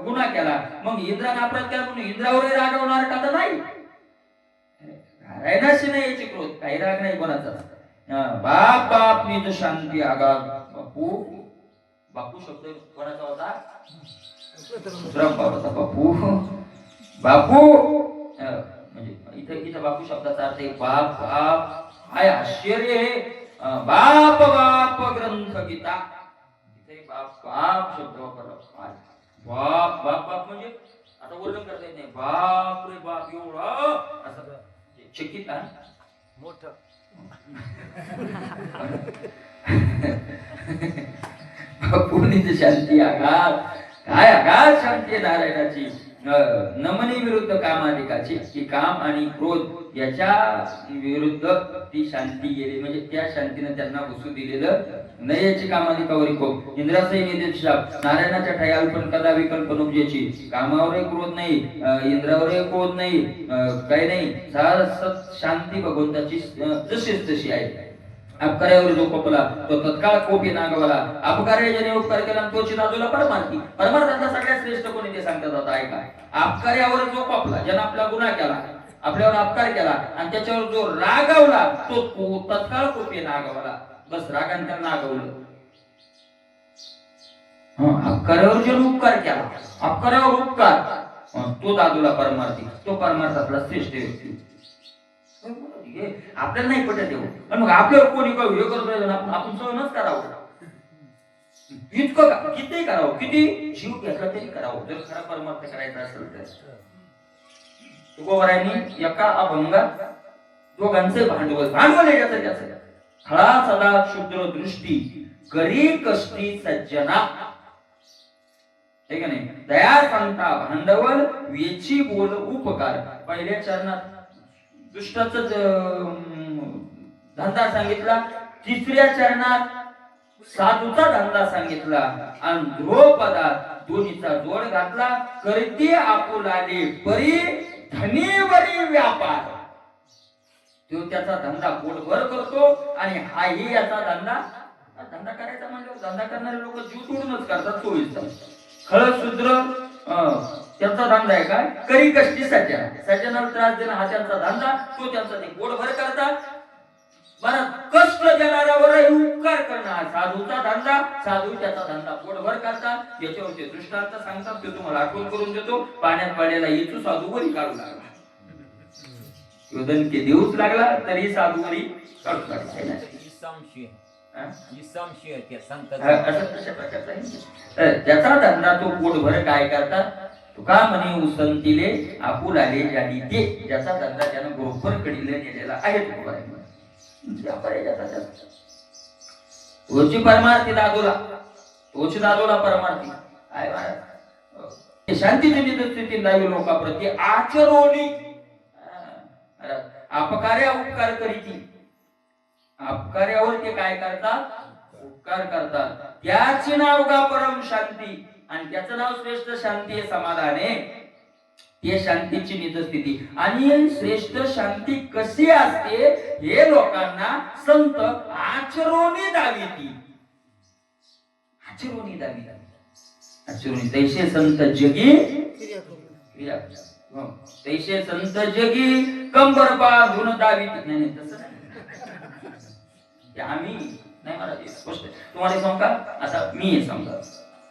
गुन्हा केला, मग इंद्रानं अपराध केला म्हणून इंद्रावरही रागवणार का? तर नाही. नारायणाशी नाही याची क्रोध, काही राग नाही कोणाचा. बाप बाप निज शांती आगाद. बापू, बापू शब्द कोणाचा होता? बाबाचा बापू. बापू म्हणजे इथं बापू शब्दाचा अर्थ आहे बाप बाप. काय आश्चर्य आहे. बाप बाप ग्रंथ गीता, इथे बाप बाप शब्द वापरला. बाप बाप बाप म्हणजे आता वर्णन करता येत नाही. बाप रे बाप एवढं असं चकित मोठं. बापूंनी शांती आघात, काय आघात शांती नारायणाची. नमनी विरुद्ध कामाधिकाची, की काम आणि क्रोध याच्या विरुद्ध ती शांती गेली, म्हणजे त्या शांतीने त्यांना बसू दिलेलं नाही. याची कामाधिकावरी कोप, इंद्रासही निदेश शाप, नारायणाच्या ठयाल पण कदा विकल्प उपजेची. कामावरही क्रोध नाही, इंद्रावरही क्रोध नाही, काही नाही. सत शांती भगवंताची जशीच तशी आहे. अपकार्यावर जो कोपला तो तत्काळ कोपी नागवला. अपकार्य ज्याने उपकार केला तोची नाजूला परमार्थी. परमार्थाचा सगळ्यात श्रेष्ठ कोणी ते सांगतात. आता ऐका, अपकार्यावर जो कोपला, ज्याने आपला गुन्हा केला, आपल्यावर अपकार केला, आणि त्याच्यावर जो रागवला तो तत्काळ कोपी नागवला. बस रागाने त्यांना नागवलं. अपकार्यावर ज्याने उपकार केला, अपकार्यावर उपकार, तो दादूला परमार्थी, तो परमार्थातला श्रेष्ठ व्यक्ती. आपल्याला नाही पटत येऊ, पण मग आपल्यावर कोणी काय हे करतो, आपण सहनच करावं. इतकं किती करावं, किती जीव घेतला तरी करावं, जर खरा परमार्थ करायचा असेल तर. तुकोबरायांनी एका अभंगात दोघांचे भांडवल याचं त्याचं. खळा सदा क्षुद्र दृष्टी, करी कष्टी सज्जना. ठीक आहे नाही. दया सांगता भांडवल, वेची बोल उपकार. पहिल्या चरणात दुष्टाचा धंदा सांगितला, तिसऱ्या चरणात साधूचा धंदा सांगितला, आणि ध्रुवपदात दोन्हीचा जोड घातला. करते आपुलाले परी धनीवरी व्यापार. तो त्याचा धंदा पोटभर करतो, आणि हाही याचा धंदा करायचा म्हणजे धंदा करणारे लोक जीव तोडूनच करतात. 24 तास खळ शूद्र त्यांचा धंदा आहे काय? करी कष्टी सज्जन, सज्जनाला त्रास देणं हा त्यांचा धंदा. तो त्यांचा ते पोटभर करतात. बरं, कष्ट देणाऱ्यावरही उपकार करणं साधूचा धंदा. साधू त्याचा धंदा पोटभर करतात. याच्यावर ते दृष्टांत सांगतात, ते तुम्हाला आठवण करून देतो. पाण्यात पडलेला येचू साधू वरी काढू लागला, योधन के देऊच लागला तरी साधू वरी काढू लागला. त्याचा धंदा तो पोटभर काय करतात. तुका म्हणे उसंतीले आपुलाले जाणी ते. ज्याचा धंदा त्यानं बरोबर कडीला नेलेला आहे. तोची परमार्थी दादूला, तोची दादूला परमार्थी काय महाराज शांतीची निजस्थिती लावी लोकाप्रती आचरोनी अपकार्या उपकार करीती. अपकार्यावर ते काय करतात? उपकार करतात. त्याचे नाव का परम शांती, आणि त्याचं नाव श्रेष्ठ शांती आहे, समाधान आहे. ते शांतीची निजस्थिती. आणि श्रेष्ठ शांती कशी असते हे लोकांना संत आचरोनी दाविती. आचरोनी दाविती. आचरोनी तैसे संत जगी क्रिया, तैसे संत जगी कंबर बांधून दाविती. नाही तसं नाही, आम्ही नाही महाराज स्पष्ट तुम्हाला सांगू का. आता मी हे समजा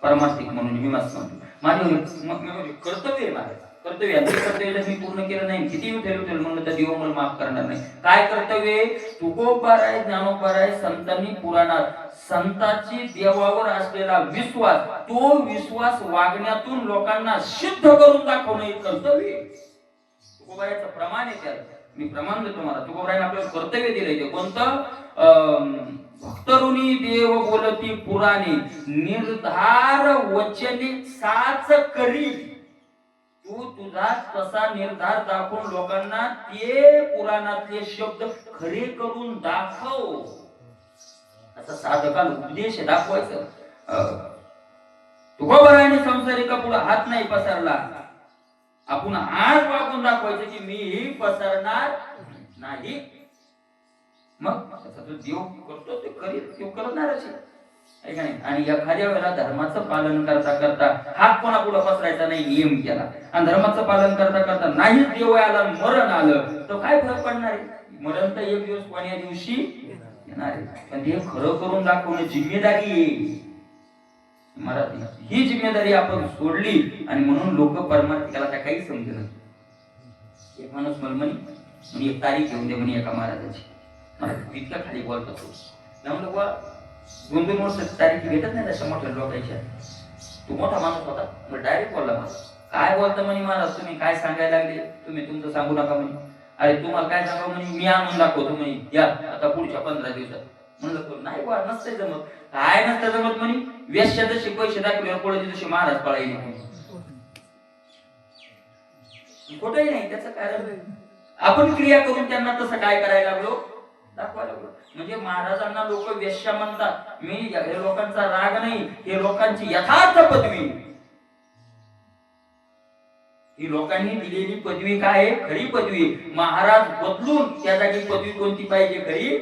परमार्थिक म्हणून मी मस्त म्हणतो माझे कर्तव्य आहे, माझं कर्तव्य कर्तव्य मी पूर्ण केलं नाही, किती ठेवलं म्हणलं तर देव मला माफ करणार नाही. काय कर्तव्य? तुकोबार आहे, ज्ञानोबार आहे, संतांनी पुराणात संतांची देवावर असलेला विश्वास, तो विश्वास वागण्यातून लोकांना सिद्ध करून दाखवणं हे कर्तव्य. तुकोबाराचं प्रमाण आहे, त्याला मी प्रमाण देतो. मला तुकोबाराने आपल्याला कर्तव्य दिलंय. ते कोणतं? भक्तरुनी देव बोलती पुराणे, निर्धार वचने साच करी. तू तुझा तसा निर्धार दाखवून लोकांना ते पुराणातले शब्द खरे करून दाखव. असा साधकाला उपदेश दाखवायचं. तुकोबाराने संसारिका पुढे हात नाही पसरला, आपण आज वागून दाखवायचं की मी ही पसरणार नाही. मग जो देव करतो ते करीत, तो करणारच आहे का नाही. आणि एखाद्या वेळेला धर्माचं पालन करता करता हात कोणा पुढे पसरायचा नाही नियम केला, आणि धर्माचं पालन करता करता नाही देव आला, मरण आलं, तर काय फरक पडणार आहे? मरण तर एक दिवस कोण्या दिवशी येणार आहे, पण ते खरं करून दाखवणं जिम्मेदारी आहे. मराठी ही जिम्मेदारी आपण सोडली, आणि म्हणून लोक परमार्थिकाला त्या काही समजत नाही. एक माणूस म्हणे म्हणे एक तारीख घेऊन दे म्हणे एका महाराजाची. मला इतका खाली बोलतो तो, म्हणलं बुवा 2-2 वर्ष तारीख भेटत नाही तशा मोठ्या लोकांच्या. तू मोठा माणूस होता, मग डायरेक्ट बोलला मला, काय बोलता म्हणे महाराज तुम्ही, काय सांगायला लागले, तुम्ही तुमचं सांगू नका म्हणे. अरे तुम्हाला काय सांगा म्हणे, मी आणून दाखवतो म्हणे या आता पुढच्या 15 दिवसात. म्हणलं नाही बुवा नसतंय जमत. काय नसतं जमत म्हणे, वेश्या जसे पैसे दाखवल्यावर पळते तसे महाराज पळायले. खोटंही नाही, त्याचं कारण आपण क्रिया करून त्यांना तसं काय करायला लागलो, दाखवायला लागलो. म्हणजे महाराजांना लोक वेश्या म्हणतात. मी हे लोकांचा राग नाही, हे लोकांची यथार्थ पदवी, ही लोकांनी दिलेली पदवी काय आहे, खरी पदवी. महाराज बदलून त्या जागी पदवी कोणती पाहिजे, खरी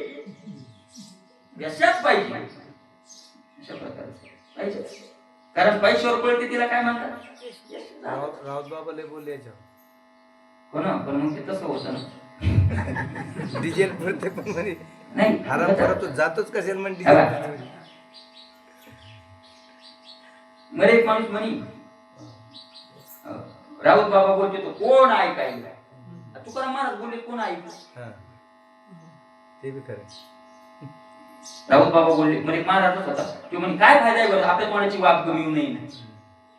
वेश्याच पाहिजे. अशा प्रकारचे पाहिजे, कारण पैशावर पळते तिला काय म्हणतात. राऊत बाबा लय बोलले हो ना, पण मग ते तसं होतं ना. डिझेल पडते पण म्हणे नाही आराम करत तो जातोच कशाला म्हणे डिझेल. मला एक माणूस म्हणे राऊत बाबा बोलते तो कोण ऐकायला, तुकाराम महाराज बोलले कोण ऐकू. ते बी खरं. राऊत बाबा बोलले म्हणजे महाराजच होता, तो म्हणे काय फायदा आहे बरं आपल्या कोणाची वाप कमी येऊ नये.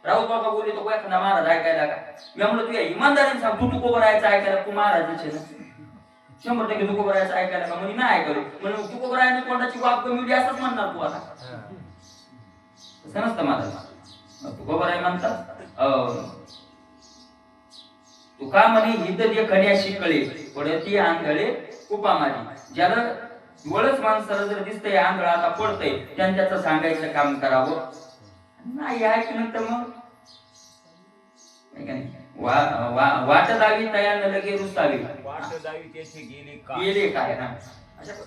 राऊत बाबा बोलले तो एखादा महाराज ऐकायला का. मी म्हणलं तुझ्या इमानदारीने सांग, तू तुकोबरायचं ऐकायला, तू महाराजच आहे ना, 100% तुकोबरायचं ऐकायला का. म्हणे नाही ऐकलं. म्हणून तुकोबरायाने कोणाची वाप कमी होती असंच म्हणणार तू आता. तसं नसतं महाराज. तुकोबराय म्हणतात तुका म्हणे हित दे खड्याशी कळे पडती आंधळे कुपा माझी. ज्याला वळच माणसाला जर दिसतंय आंधळ आता पडतंय, त्याचं सांगायचं काम करावं. नाही ऐकलं तर मग वाट दावी तयार न लगे रुसावी, वाट दावी त्याचे गेले काय ना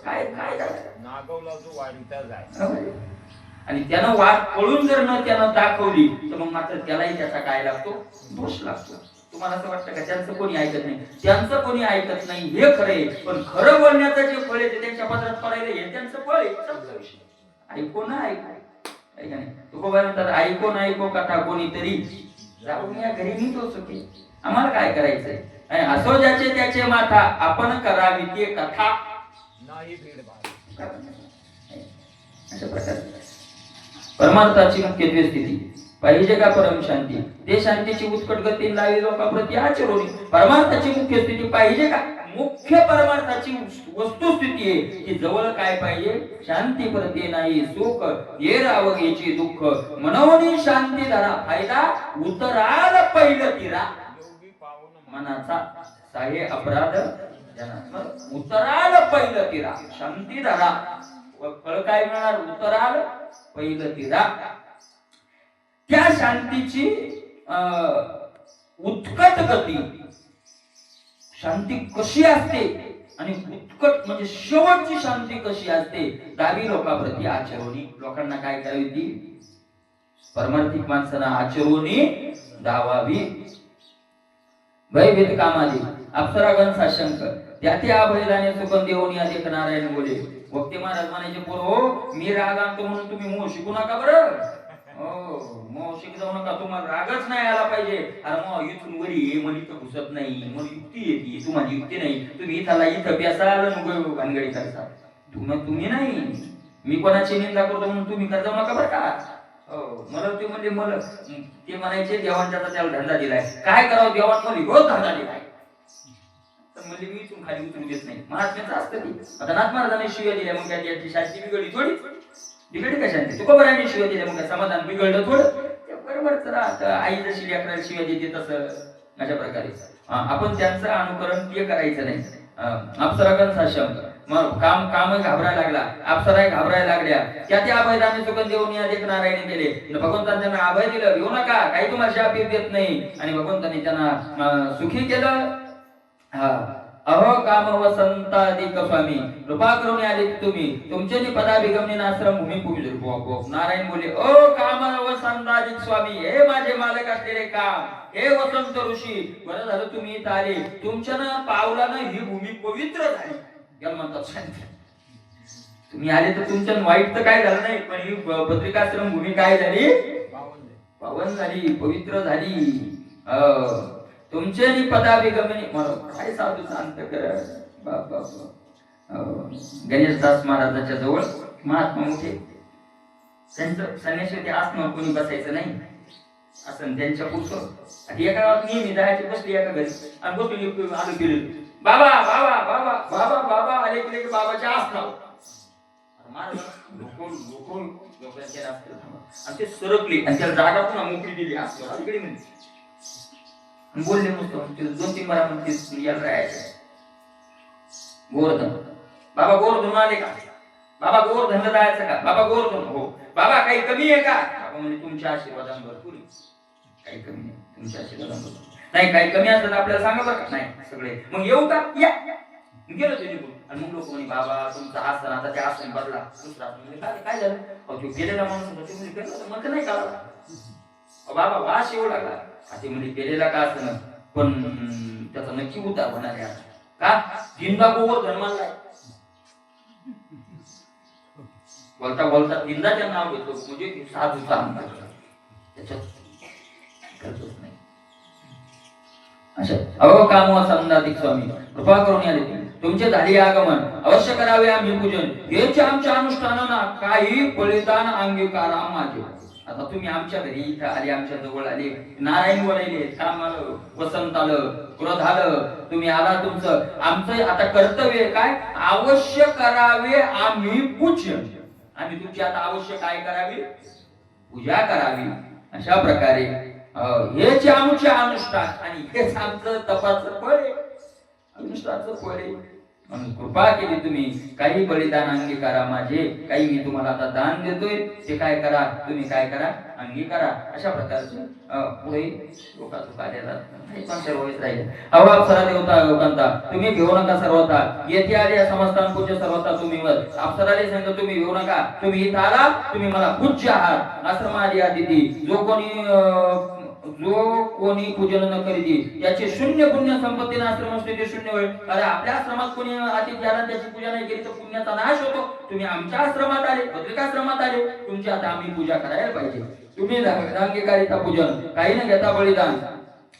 काय काय नागवला जो वाढीचा जाय. आणि त्यानं वाट पळून जर न त्यानं दाखवली तर मग मात्र त्यालाही त्याचा काय लागतो, दोष लागतो. तुम्हाला असं वाटतं का त्यांचं कोणी ऐकत नाही, त्यांचं कोणी ऐकत नाही हे खरंय, पण खरं बोलण्याचं जे फळ आहे त्यांच्या पदरात पडायला हे त्यांचं फळ आहे. ऐको ना ऐको ऐका नाही तुकोबा म्हणतात ऐको ना ऐको कथा कोणीतरी जाऊन या घरी मी तो चुकी, आम्हाला काय करायचंय. असो ज्याचे त्याचे माथा आपण करावी ती कथा नाही भेदभाव. अशा प्रकारे परमार्थाची मुख्यत्वे स्थिती पाहिजे का परम शांती, ते शांतीची उत्कट गती लावी लोकांप्रती आचरणी. परमार्थाची मुख्य स्थिती पाहिजे का मुख्य परमार्थाची वस्तुस्थिती आहे की जवळ काय पाहिजे, शांती परते नाही सुख, ये रावगेची दुःख, मनोनी शांती धरा, फायदा उतराल पहिलं तिरा, योगी पावन मनाचा साहे अपराध जनात्म, उतराल पहिलं तिरा, शांती धरा, फळ काय मिळणार, उतराल पहिलं तिरा. त्या शांतीची उत्कट गती, शांती कशी असते आणि उत्कट म्हणजे शेवटची शांती कशी असते, दावी लोकांप्रती आचरणी, लोकांना काय करावी ती परमार्थिक माणसांना आचरणी दावावी. भयभीत कामादी अप्सरागण साशंक त्याते अभयदाने सुकन देवनी अधिक नारायण बोले. भक्ती महाराज म्हणायचे पोर हो, मी राग आणतो म्हणून तुम्ही मोह शिकू नका बरं. हो, मोह शिक जाऊ नका, तुम्हाला रागच नाही आला पाहिजे. अरे मग इथून वरी ये मला इथं घुसत नाही, मला युक्ती येते, तुम्हाला युक्ती नाही, तुम्ही इथं बेसाल नको भानगडी करता. तुम्ही नाही, मी कोणाची निंदा करतो म्हणून तुम्ही कर जाऊ नका बरं का. हो, मला ते म्हणजे मला ते म्हणायचे देवांच्या त्याला धंदा दिलाय, काय करावं देवान मध्ये रोज धंदा दिलाय, तर म्हणजे मी इथून खाली उतरू देत नाही. महात्म्याचं असतं ते. आता नाथ महाराजांनी शिव्या दिल्या मग त्याची शांती बिघडली थोडी, बिघडली का शांती? तुकोबरायांनी शिव्या दिल्या मग समाधान बिघडलं थोडं, बरोबरच राहतं. आई जशी लेकराला शिव्या देते तसं अशा प्रकारे आपण त्यांचं अनुकरण ते करायचं नाही. अप्सरागण साशंक मग काम घाबरायला लागला, अप्सराही घाबरायला लागल्या, त्या अभयदाने सुगंध देऊन अधिक नारायण केले. भगवंताने त्यांना अभय दिलं, येऊ नका, काही तुम्हाला शाप देत नाही, आणि भगवंताने त्यांना सुखी केलं. अहो काम वसंतादिक स्वामी कृपा करून आले तुम्ही, तुमचे पदाभिगमने आश्रम भूमी पूजल. नारायण बोले, ओ काम वसंतादिक स्वामी, हे माझे मालक असलेले काम, हे वसंत ऋषी, बरं झालं तुम्ही इथं आले, तुमच्या पावलानं ही भूमी पवित्र झाली. याला म्हणतात शांती. तुम्ही आले तर तुमच्या वाईट तर काय झालं नाही, पण ही पत्रिकाश्रम भूमी काय झाली, पावन झाली, पवित्र झाली. तुमचे पदाभिगमने काय साधू शांत कर. गणेशदास महाराजांच्या जवळ महात्मा मोठे, त्यांचं संन्यासी आसनावर कोणी बसायचं नाही, असं त्यांच्या पुढचं. एका गावात नेहमी जायचे, बसली एका घरी आणि बसून आलो गेले, बाबा बाबा बाबा बाबा बाबा आले की बाबाच्या आसनावर आणि ते सरकले आणि त्याला जागा पुन्हा मोकळी दिली आसनावर इकडे म्हणजे बोलले मस्त 2-3 बारा म्हणते याला राहायचं. गोवर्धन बाबा गोवर्धन आले का, बाबा गोवर्धनला जायचं का, बाबा गोवर्धन हो, बाबा काही कमी आहे का, बाबा म्हणजे तुमच्या आशीर्वादाने भरपूर, काही कमी नाही तुमच्या आशीर्वादाने भरपूर. नाही काही कमी असलं आपल्याला सांगा बरं का, नाही सगळे मग येऊ का, या गेलो ते निघून. आणि मग लोक म्हणे बाबा तुमचं आसन आता ते आसन बदला, दुसरा आसन. काय झालं, अहो तो गेलेला माणूस मग नाही कळाला, बाबा वास येऊ लागला. असे म्हणजे केलेला का असं, पण त्याचा नक्की उतार होणार आहे का, तीनदा गोवर्धन मानलाय. बोलता बोलता तीनदाचं नाव घेतो, म्हणजे साधूचा अंदाज त्याच्यात करतोच नाही. अशा अहो काम संदाधिक स्वामी कृपा करून आले, तुमचे झाले आगमन, अवश्य करावे आम्ही पूजन, हेच आमच्या अनुष्ठानांना काही बलिदान अंगीकारा माझे. आता तुम्ही आमच्या घरी इथं आले, आमच्या जवळ आले, नारायण बोलायले, काम आलं, वसंत आलं, क्रोध आलं, तुम्ही आला, तुमचं आमचं आता कर्तव्य काय, अवश्य करावे आम्ही पूजन. आम्ही तुमची आता अवश्य काय करावी, पूजा करावी. अशा प्रकारे हेच आमचे अनुष्ठान आणि हेच आमचं तपाचं फळ आहे, अनुष्ठानाचं फळ आहे. म्हणून कृपा केली तुम्ही, काही बलिदान अंगीकारा माझे, काही मी तुम्हाला आता दान देतोय, ते काय करा, तुम्ही काय करा, अंगीकारा. अशा प्रकारचे पुढे लोकांचं आलेला पण सर्व राहिले. अहो अप्सरा देवता लोकांता तुम्ही घेऊ नका सर्वता, येथे आले समस्तान पूज्य सर्वता तुम्ही अप्सराले सांगतो तुम्ही घेऊ नका, तुम्ही इथं आला, तुम्ही मला पूज्य आहात. आश्रमादी अतिथी जो कोणी पूजन न करीती त्याचे शून्य पुण्य संपत्तीने आश्रम स्थिती शून्य होईल. अरे आपल्या आश्रमात कोणी अतिथी आला त्याची पूजा नाही केली तर पुण्याचा नाश होतो. तुम्ही आमच्या आश्रमात आले, पत्रिकाश्रमात आले, तुमची आता आम्ही पूजा करायला पाहिजे. तुम्ही अंगीकारिता पूजन काही न घेता बलिदान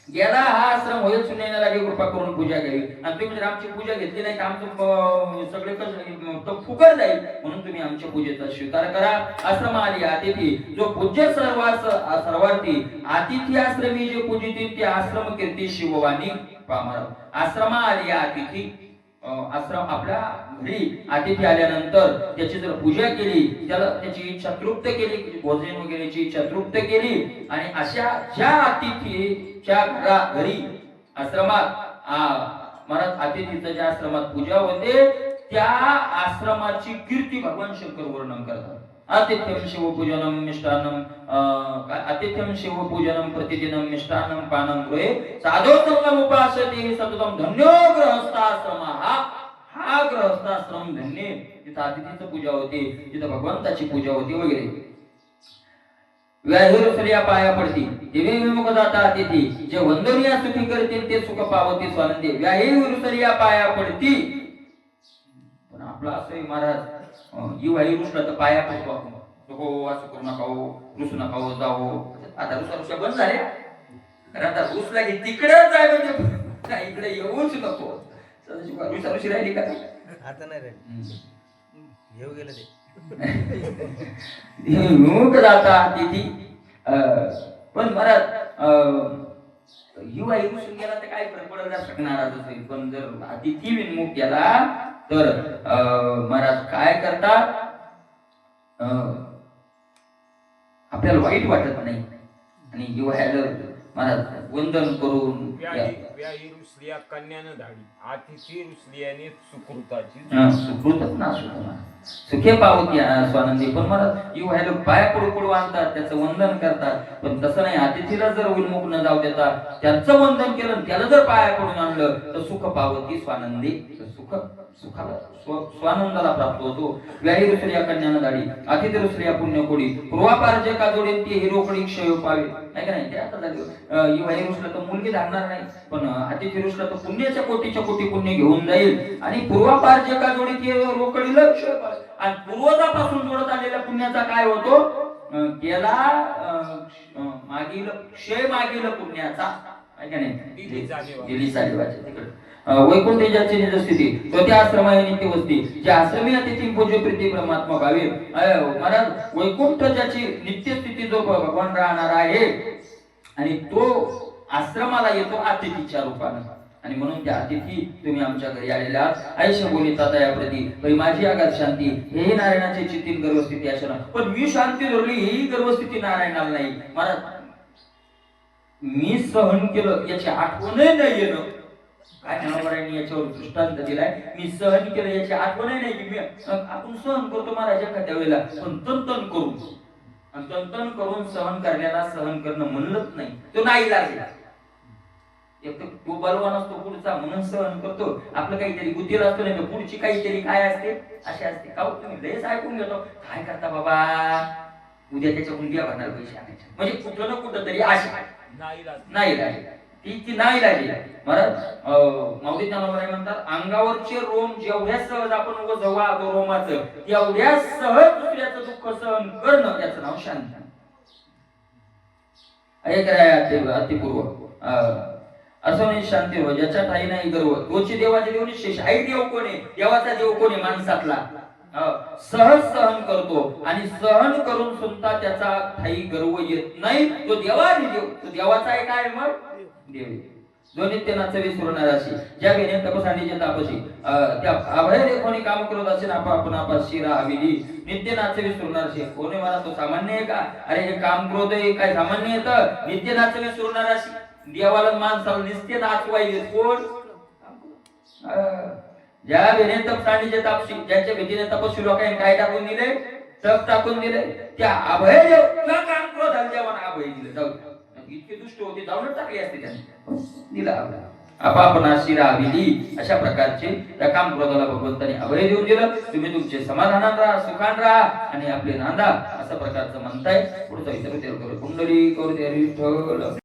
गेला, हा आश्रम होईल शून्य न लागे. कृपा करून पूजा घ्यावी. आणि तुम्ही जर आमची पूजा घेतली नाही तर आमचं सगळे कसं फुकट जाईल, म्हणून तुम्ही आमच्या पूजेचा स्वीकार करा. आश्रम आली अतिथी जो पूज्य सर्वार्थी अतिथी आश्रमी जे पूजितील ते आश्रम कीर्ती शिववाणी पामर. आश्रमा आली अतिथी, आश्रम आपल्या घरी अतिथी आल्यानंतर त्याची जर पूजा केली, त्याला त्याची इच्छा तृप्त केली, भोजन वगैरेची इच्छा तृप्त केली, आणि अशा ज्या अतिथीच्या घरी आश्रमात महाराज अतिथीचं ज्या आश्रमात पूजा होते त्या आश्रमाची कीर्ती भगवान शंकर वर्णन करतात. आतिथ्यम शिवपूजनम मिष्टान्नम, आतिथ्यम शिवपूजनम प्रतिदिनम मिष्टान्नम पानम गृहे साधोत्तमम उपासते सततम धन्यो गृहस्थाश्रम. हा गृहस्थाश्रम धन्य. तिथं अतिथीची पूजा होती, तिथं भगवंताची पूजा होती वगैरे. व्याहीर स्त्रिया पाया पडती दिवे विमुख जाता अतिथी जे वंदनीय सुखी करतील ते सुख पावती स्वानंदी. व्याहीर स्त्रिया पाया पडती. पण आपला असं महाराज ही वाई रुसला तर पाया पडतो आपण. हो असं करू नका हो, रुसू नका हो, जाओ. आता रुसा बंद झाल्या. आता रुसला की तिकडेच जाय म्हणजे इकडे येऊच नको. रुसा राहिली का आता नाही रे, येऊ गेलं ते. विमुख जाता तिथी. पण महाराज ही वाई रुसून गेला तर काय फरक पडत शकणार असेल, पण जर अतिथी विमुख केला तर महाराज काय करतात, आपल्याला वाईट वाटत नाही. आणि हिवाळ्याला महाराज वंदन करून व्याही रुसलिया कन्यानं धाडी अतिथी रुसलियाने सुकृताची सुकृतच ना सुखे पावती स्वानंदी. पण महाराज हिवाळ्याला पाया पडू पडू आणतात, त्याचं वंदन करतात. पण तसं नाही, अतिथीला जर उन्मुख न जाऊ देतात, त्याचं वंदन केलं, त्याला जर पाया पडून आणलं तर सुख पावती स्वानंदी. सुखाला स्वानंदाला प्राप्त होतो. व्याही रुसलिया कन्यानं धाडी अतिथी रुसलिया पुण्य कोडी पूर्वापार जे का जोडेल ती हिरोकडी क्षय पावे. नाही का नाही, ते आता झालं. ही व्याही रुसला तर मुलगी धाडणार नाही, पण अतिथी रुसला तर पुण्याच्या कोटीच्या कोटी पुण्य घेऊन जाईल. आणि पूर्वापार जे का जोडी ती रोकडीला क्षय पावे. आणि पूर्वजापासून जोडत आलेल्या पुण्याचा काय होतो, केला मागील क्षय मागील पुण्याचा. नाही का नाही, दिली चालीवाची तिकडे वैकुंठ ज्याची निजस्थिती तो त्या आश्रमाय नित्य वस्ती. ज्या आश्रमी अतिथी पूज्य प्रीती परमात्मा भावे. महाराज वैकुंठ ज्याची नित्य स्थिती जो भगवान राहणार आहे, आणि तो आश्रमाला येतो अतिथीच्या रूपाने. आणि म्हणून त्या अतिथी तुम्ही आमच्या घरी आलेल्या आयुष्य बोलिता दयाप्रती माझी आगात शांती हे नारायणाचे चित्तीन गर्वस्थिती अशा. पण मी शांती धरली ही गर्वस्थिती नारायणाला नाही. महाराज मी सहन केलं याची आठवणही नाही येणं. काय ज्ञानोबारायांनी याच्यावर दृष्टांत दिलाय, मी सहन केलं याची आठवणही नाही की मी. आपण सहन करतो महाराज एखाद्या वेळेला, पण तन करून तन करून सहन करण्याला सहन करणं म्हणलंच नाही, तो नाही लागला. एक तर तो बलवान असतो पुढचा म्हणून सहन करतो. आपलं काहीतरी बुद्धीला असतो नाही, पुढची काहीतरी काय असते अशी असते. का तुम्ही लयच ऐकून घेतो, काय करता बाबा उद्या त्याच्या उंडिया भरणार पैसे आणायचे, म्हणजे कुठं ना कुठं तरी आशा नाही लागली. ती नाही लागली. महाराज माऊली ज्ञानोबा म्हणतात, अंगावरचे रोम जेवढ्या सहज आपण जवळ आलो रोमाचं, तेवढ्या सहज दुसऱ्याचं दुःख सहन करणं याचं नाव शांती. अतिपूर्व असं नाही शांती हो, ज्याच्या ठाई नाही गर्व तोची देवाचे देव निशेष. आई देव कोणी, देवाचा देव कोणी, माणसातला. सहज सहन करतो आणि सहन करून सुद्धा त्याचा ठाई गर्व येत नाही. तो देवाने देव, तो देवाचा आहे काय मग देव. जो नित्य नाचवी सुरणाराशी ज्या बेने तपसांडीचे तापसी त्या अभय देखोनी काम करत असेल आपण आपशी राहावी. नित्य नाचवी सुरणाराशी कोणी मला तो सामान्य आहे का? अरे हे काम क्रोध आहे काय सामान्य येतं? नित्य नाचवी सुरणाराशी देवाला माणसाला नित्य नाचवायचे कोण? ज्या बेने तपसांडीचे तापसी ज्याच्या भीतीने तपस्वी लोकांनी काय टाकून दिले? तप टाकून दिले. त्या अभय देव काम क्रोध देवाने अभय दिले. जाऊ इतके दुष्ट होते, जाऊनच टाकले असते त्यांनी, दिला आपापणाशी राहावी. अशा प्रकारचे त्या काम क्रोधाला भगवंताने अभय देऊन दिलं. तुम्ही तुमचे समाधानात राहा, सुखान राहा आणि आपले नांदा, अशा प्रकारचं म्हणताय. पुढचा इतर कुंडली करू